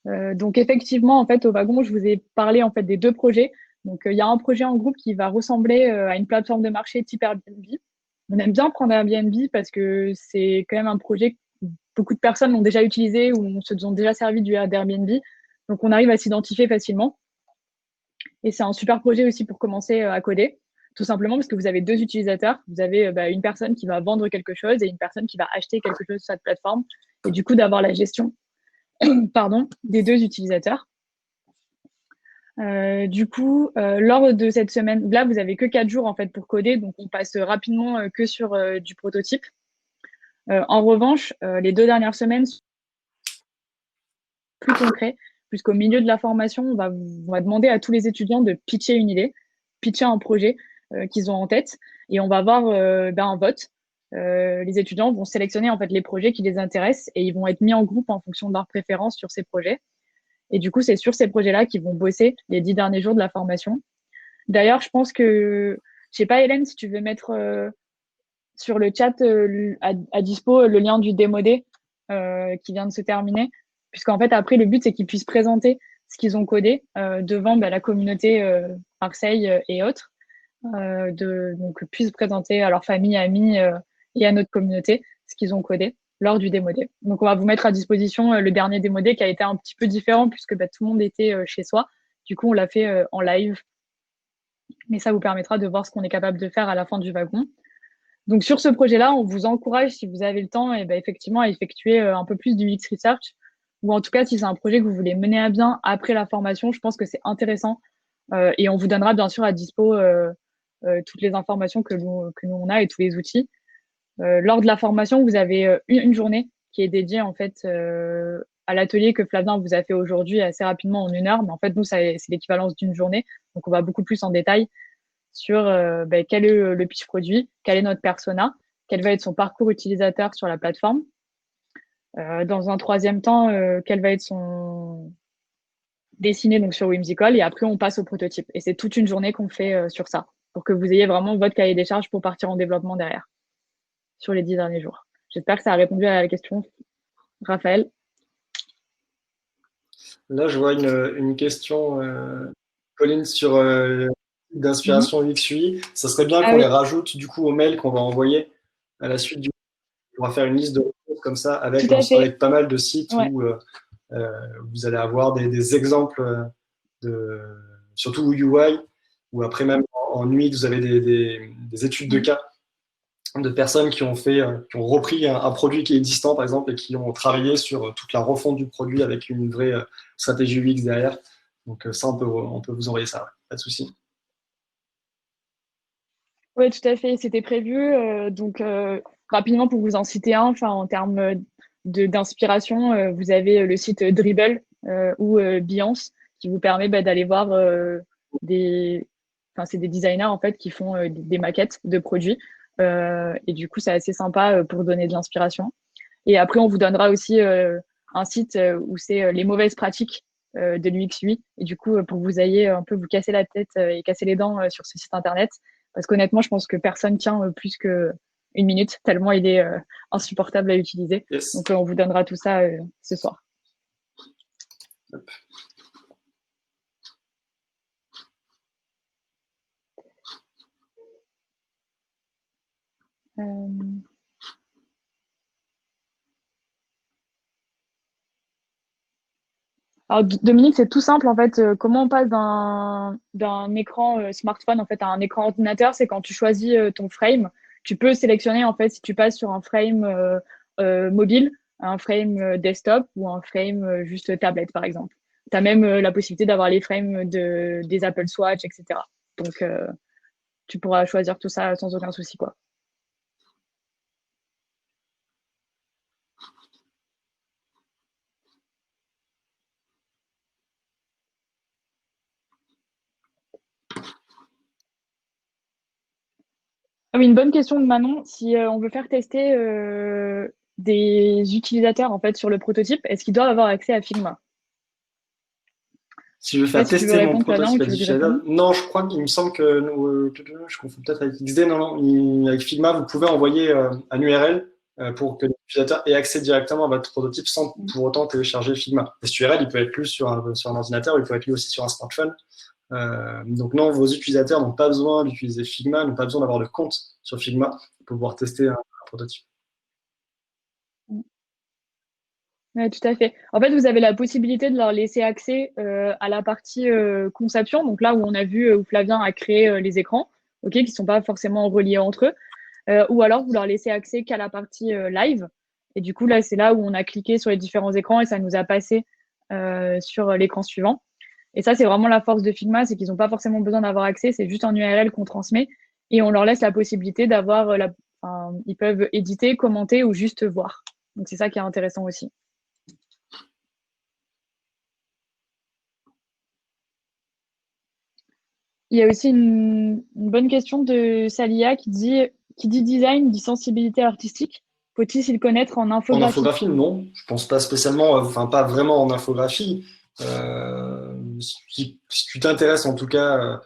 Donc effectivement, en fait, au wagon, je vous ai parlé en fait des 2 projets. Donc il y a un projet en groupe qui va ressembler à une plateforme de marché type Airbnb. On aime bien prendre Airbnb parce que c'est quand même un projet que beaucoup de personnes l'ont déjà utilisé ou se sont déjà servi d'Airbnb. Donc on arrive à s'identifier facilement. Et c'est un super projet aussi pour commencer à coder, tout simplement parce que vous avez deux utilisateurs. Vous avez une personne qui va vendre quelque chose et une personne qui va acheter quelque chose sur cette plateforme. Et du coup, d'avoir la gestion pardon, des deux utilisateurs. Du coup, lors de cette semaine, là, vous avez que 4 jours en fait pour coder, donc on passe rapidement que sur du prototype. En revanche, les 2 dernières semaines sont plus concrets, puisqu'au milieu de la formation, on va demander à tous les étudiants de pitcher une idée, pitcher un projet qu'ils ont en tête, et on va avoir un vote. Les étudiants vont sélectionner en fait les projets qui les intéressent et ils vont être mis en groupe en fonction de leurs préférences sur ces projets. Et du coup, c'est sur ces projets-là qu'ils vont bosser les 10 derniers jours de la formation. D'ailleurs, je pense que, je sais pas, Hélène, si tu veux mettre sur le chat à dispo le lien du démodé qui vient de se terminer, puisqu'en fait, après, le but, c'est qu'ils puissent présenter ce qu'ils ont codé devant la communauté Marseille et autres, donc puissent présenter à leur famille, amis et à notre communauté ce qu'ils ont codé lors du démodé. Donc, on va vous mettre à disposition le dernier démodé qui a été un petit peu différent puisque tout le monde était chez soi. Du coup, on l'a fait en live, mais ça vous permettra de voir ce qu'on est capable de faire à la fin du wagon. Donc, sur ce projet-là, on vous encourage, si vous avez le temps, et effectivement, à effectuer un peu plus du UX Research, ou en tout cas, si c'est un projet que vous voulez mener à bien après la formation, je pense que c'est intéressant. Et on vous donnera bien sûr à dispo toutes les informations que nous on a et tous les outils. Lors de la formation, vous avez une journée qui est dédiée en fait à l'atelier que Flavien vous a fait aujourd'hui assez rapidement en 1 heure. Mais en fait, nous, c'est l'équivalence d'une journée. Donc, on va beaucoup plus en détail sur quel est le pitch produit, quel est notre persona, quel va être son parcours utilisateur sur la plateforme. Dans un troisième temps, quel va être son dessiné donc sur Whimsical. Et après, on passe au prototype. Et c'est toute une journée qu'on fait sur ça pour que vous ayez vraiment votre cahier des charges pour partir en développement derrière sur les 10 derniers jours. J'espère que ça a répondu à la question. Raphaël. Là, je vois une question, Colline, sur d'inspiration UX/UI. Ça serait bien Ah qu'on les oui, rajoute du coup au mail qu'on va envoyer à la suite du. On va faire une liste de ressources comme ça tout à fait. avec pas mal de sites Ouais. où vous allez avoir des exemples de surtout UI ou après même en UI vous avez des études de cas de personnes qui ont qui ont repris un produit qui est existant, par exemple, et qui ont travaillé sur toute la refonte du produit avec une vraie stratégie UX derrière. Donc ça, on peut vous envoyer ça, ouais. Pas de souci. Oui, tout à fait. C'était prévu. Donc, rapidement, pour vous en citer un, en termes d'inspiration, vous avez le site Dribble ou Behance qui vous permet d'aller voir des. Enfin, c'est des designers en fait qui font des maquettes de produits. Et du coup, c'est assez sympa pour donner de l'inspiration. Et après, on vous donnera aussi un site où c'est les mauvaises pratiques de l'UX/UI. Et du coup, pour que vous ayez un peu vous casser la tête et casser les dents sur ce site internet. Parce qu'honnêtement, je pense que personne tient plus que 1 minute, tellement il est insupportable à utiliser. Yes. Donc, on vous donnera tout ça ce soir. Hop. Alors, Dominique, c'est tout simple en fait. Comment on passe d'un écran smartphone en fait à un écran ordinateur, c'est quand tu choisis ton frame, tu peux sélectionner en fait si tu passes sur un frame mobile, un frame desktop ou un frame juste tablette par exemple. Tu as même la possibilité d'avoir les frames des Apple Watch, etc. Donc, tu pourras choisir tout ça sans aucun souci, quoi. Ah oui, une bonne question de Manon. Si on veut faire tester des utilisateurs en fait sur le prototype, est-ce qu'ils doivent avoir accès à Figma? Si je veux Je sais pas faire si tu veux tester mon répondre, Flavien, ou prototype à tu veux que je Digital, réponde. non, je crois qu'il me semble que je confonds peut-être avec XD. Non, non, avec Figma, vous pouvez envoyer un URL pour que l'utilisateur ait accès directement à votre prototype sans pour autant télécharger Figma. Et cet URL, il peut être lu sur un ordinateur, il peut être lu aussi sur un smartphone. Donc non, vos utilisateurs n'ont pas besoin d'utiliser Figma, n'ont pas besoin d'avoir de compte sur Figma pour pouvoir tester un prototype. Ouais, tout à fait. En fait, vous avez la possibilité de leur laisser accès à la partie conception. Donc là où on a vu où Flavien a créé les écrans, ok, qui sont pas forcément reliés entre eux. Ou alors vous leur laissez accès qu'à la partie live. Et du coup, là, c'est là où on a cliqué sur les différents écrans et ça nous a passé sur l'écran suivant. Et ça, c'est vraiment la force de Figma, c'est qu'ils n'ont pas forcément besoin d'avoir accès, c'est juste un URL qu'on transmet et on leur laisse la possibilité d'avoir enfin, ils peuvent éditer, commenter ou juste voir. Donc c'est ça qui est intéressant aussi. Il y a aussi une bonne question de Salia qui dit design, dit sensibilité artistique. Faut-il s'y connaître en En infographie? infographie, non. Je pense pas spécialement, enfin pas vraiment en infographie. Si tu t'intéresses en tout cas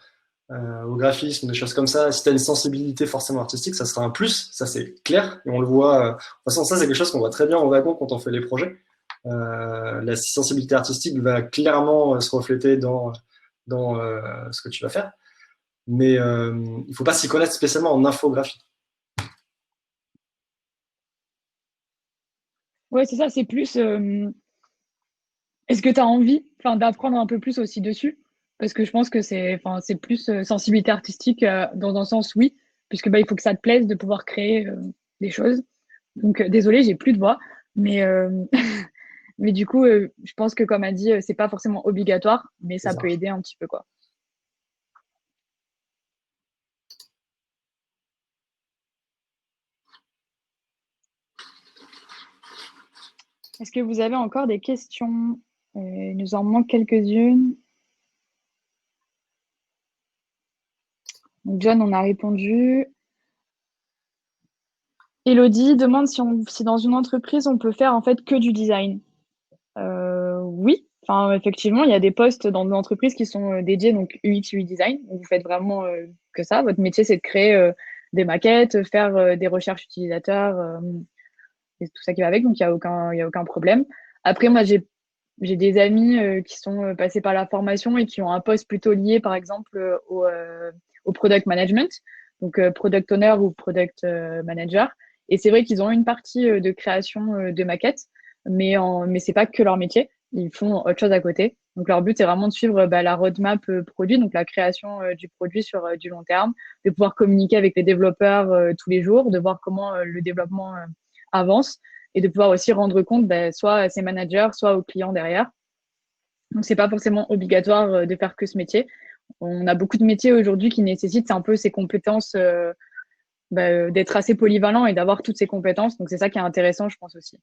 au graphisme, des choses comme ça, si tu as une sensibilité forcément artistique, ça sera un plus, ça c'est clair. Et on le voit, de toute façon, ça c'est quelque chose qu'on voit très bien en wagon quand on fait les projets. La sensibilité artistique va clairement se refléter dans ce que tu vas faire. Mais il ne faut pas s'y connaître spécialement en infographie. Ouais, c'est ça, c'est plus. Est-ce que tu as envie d'apprendre un peu plus aussi dessus? Parce que je pense que c'est plus sensibilité artistique dans un sens, oui, puisque bah, il faut que ça te plaise de pouvoir créer des choses. Donc, désolée, j'ai plus de voix, mais, mais du coup, je pense que comme a dit, c'est pas forcément obligatoire, mais C'est ça ça. peut aider un petit peu, quoi. Est-ce que vous avez encore des questions? Il nous en manque quelques-unes. Donc, John, on a répondu. Elodie demande si dans une entreprise, on peut faire en fait que du design. Oui, enfin, effectivement, il y a des postes dans nos entreprises qui sont dédiés donc UX, UI design. Donc, vous faites vraiment que ça. Votre métier, c'est de créer des maquettes, faire des recherches utilisateurs et tout ça qui va avec. Donc, il y a aucun problème. Après, moi, j'ai des amis qui sont passés par la formation et qui ont un poste plutôt lié, par exemple, au product management, donc product owner ou product manager. Et c'est vrai qu'ils ont une partie de création de maquettes, mais c'est pas que leur métier. Ils font autre chose à côté. Donc leur but, c'est vraiment de suivre bah, la roadmap produit, donc la création du produit sur du long terme, de pouvoir communiquer avec les développeurs tous les jours, de voir comment le développement avance et de pouvoir aussi rendre compte bah, soit à ses managers, soit aux clients derrière. Donc, c'est pas forcément obligatoire de faire que ce métier. On a beaucoup de métiers aujourd'hui qui nécessitent un peu ces compétences, bah, d'être assez polyvalent et d'avoir toutes ces compétences. Donc, c'est ça qui est intéressant, je pense aussi.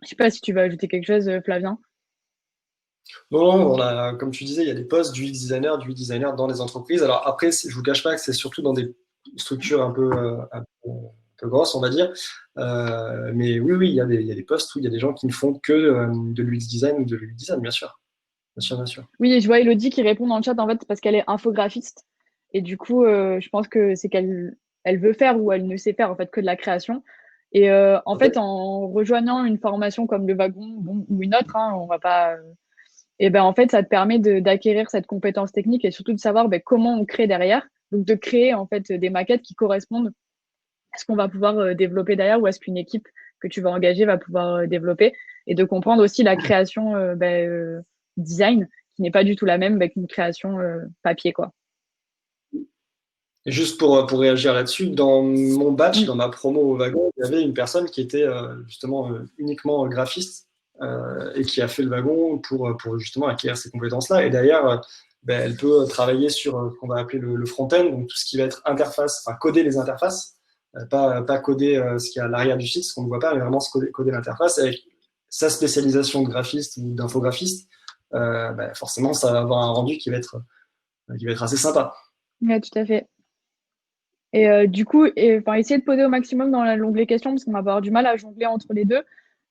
Je sais pas si tu veux ajouter quelque chose, Flavien. Non, non, comme tu disais, il y a des postes du UX designer dans les entreprises. Alors après, je vous cache pas que c'est surtout dans des structures un peu grosses, on va dire. Mais oui, oui, il y a des postes où il y a des gens qui ne font que de l'UX design ou de l'UX design, bien sûr. Bien sûr, bien sûr. Oui, je vois Elodie qui répond dans le chat, en fait, parce qu'elle est infographiste. Et du coup, je pense que c'est qu'elle veut faire ou elle ne sait faire, en fait, que de la création. Et en Ok. fait, en rejoignant une formation comme le wagon, bon, ou une autre, hein, on va pas. Et ben en fait, ça te permet d'acquérir cette compétence technique et surtout de savoir ben, comment on crée derrière. Donc de créer en fait des maquettes qui correspondent à ce qu'on va pouvoir développer derrière ou à ce qu'une équipe que tu vas engager va pouvoir développer et de comprendre aussi la création design qui n'est pas du tout la même qu'une création papier quoi. Et juste pour réagir là-dessus, dans mon batch, Mm. dans ma promo au wagon, il y avait une personne qui était justement uniquement graphiste et qui a fait le wagon pour justement acquérir ces compétences-là. Et d'ailleurs, ben, elle peut travailler sur ce qu'on va appeler le front-end, donc tout ce qui va être interface, enfin coder les interfaces, pas coder ce qui est à l'arrière du site, ce qu'on ne voit pas, mais vraiment coder l'interface avec sa spécialisation de graphiste ou d'infographiste. Ben, forcément, ça va avoir un rendu qui va être assez sympa. Ouais, tout à fait. Et du coup, essayer de poser au maximum dans l'onglet questions parce qu'on va avoir du mal à jongler entre les deux.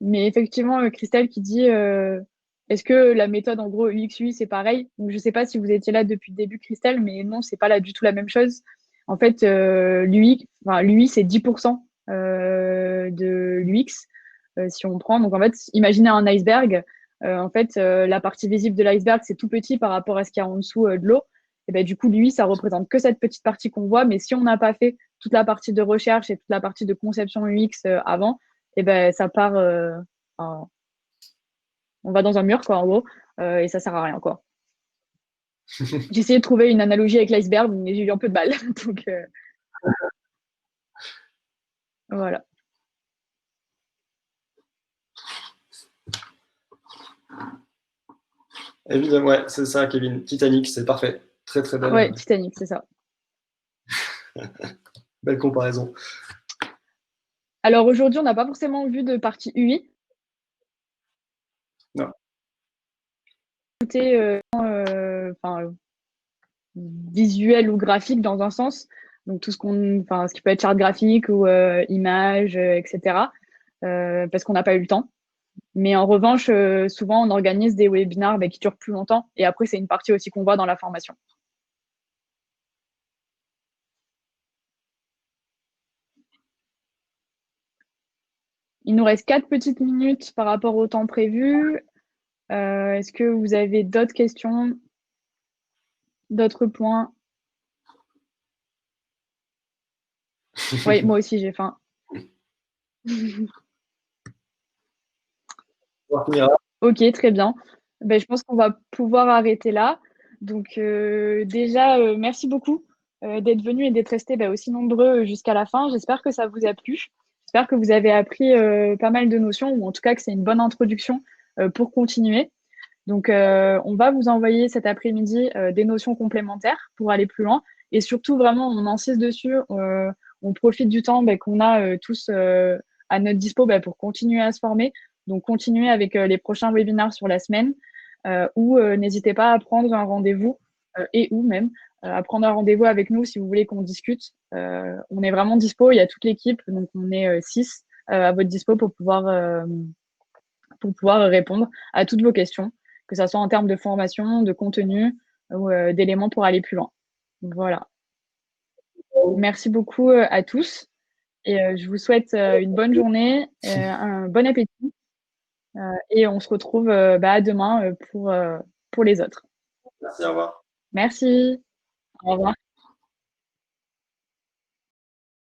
Mais effectivement, Christelle qui dit est-ce que la méthode en gros UX/UI c'est pareil? Donc je sais pas si vous étiez là depuis le début, Christelle, mais non, c'est pas là du tout la même chose. En fait, l'UI c'est 10% de l'UX si on prend. Donc en fait, imaginez un iceberg. La partie visible de l'iceberg c'est tout petit par rapport à ce qu'il y a en dessous de l'eau. Et ben, du coup, lui, ça représente que cette petite partie qu'on voit. Mais si on n'a pas fait toute la partie de recherche et toute la partie de conception UX avant, et ben, ça part on va dans un mur, quoi, en gros, et ça sert à rien, quoi. J'ai essayé de trouver une analogie avec l'iceberg, mais j'ai eu un peu de mal. Donc, voilà. Évidemment, ouais, c'est ça, Kevin. Titanic, c'est parfait. Très, très Ouais, belle, Titanic, c'est ça. belle comparaison. Alors aujourd'hui, on n'a pas forcément vu de partie UI. Non. Visuel ou graphique dans un sens. Donc tout ce qui peut être charte graphique ou images, etc. Parce qu'on n'a pas eu le temps. Mais en revanche, souvent on organise des webinars qui durent plus longtemps. Et après, c'est une partie aussi qu'on voit dans la formation. Il nous reste 4 petites minutes par rapport au temps prévu. Est-ce que vous avez d'autres questions, d'autres points? Oui, moi aussi j'ai faim. Ok, très bien. Ben, je pense qu'on va pouvoir arrêter là. Donc déjà, merci beaucoup d'être venus et d'être restés aussi nombreux jusqu'à la fin. J'espère que ça vous a plu. J'espère que vous avez appris pas mal de notions, ou en tout cas que c'est une bonne introduction pour continuer. Donc on va vous envoyer cet après-midi des notions complémentaires pour aller plus loin. Et surtout, vraiment, on insiste dessus. On profite du temps qu'on a tous à notre dispo pour continuer à se former. Donc, continuez avec les prochains webinaires sur la semaine ou n'hésitez pas à prendre un rendez-vous et ou même à prendre un rendez-vous avec nous si vous voulez qu'on discute. On est vraiment dispo, il y a toute l'équipe, donc on est 6 à votre dispo pour pouvoir répondre à toutes vos questions, que ce soit en termes de formation, de contenu ou d'éléments pour aller plus loin. Voilà. Merci beaucoup à tous et je vous souhaite une bonne journée, un bon appétit et on se retrouve à demain pour les autres. Merci, au revoir. Merci. Au revoir.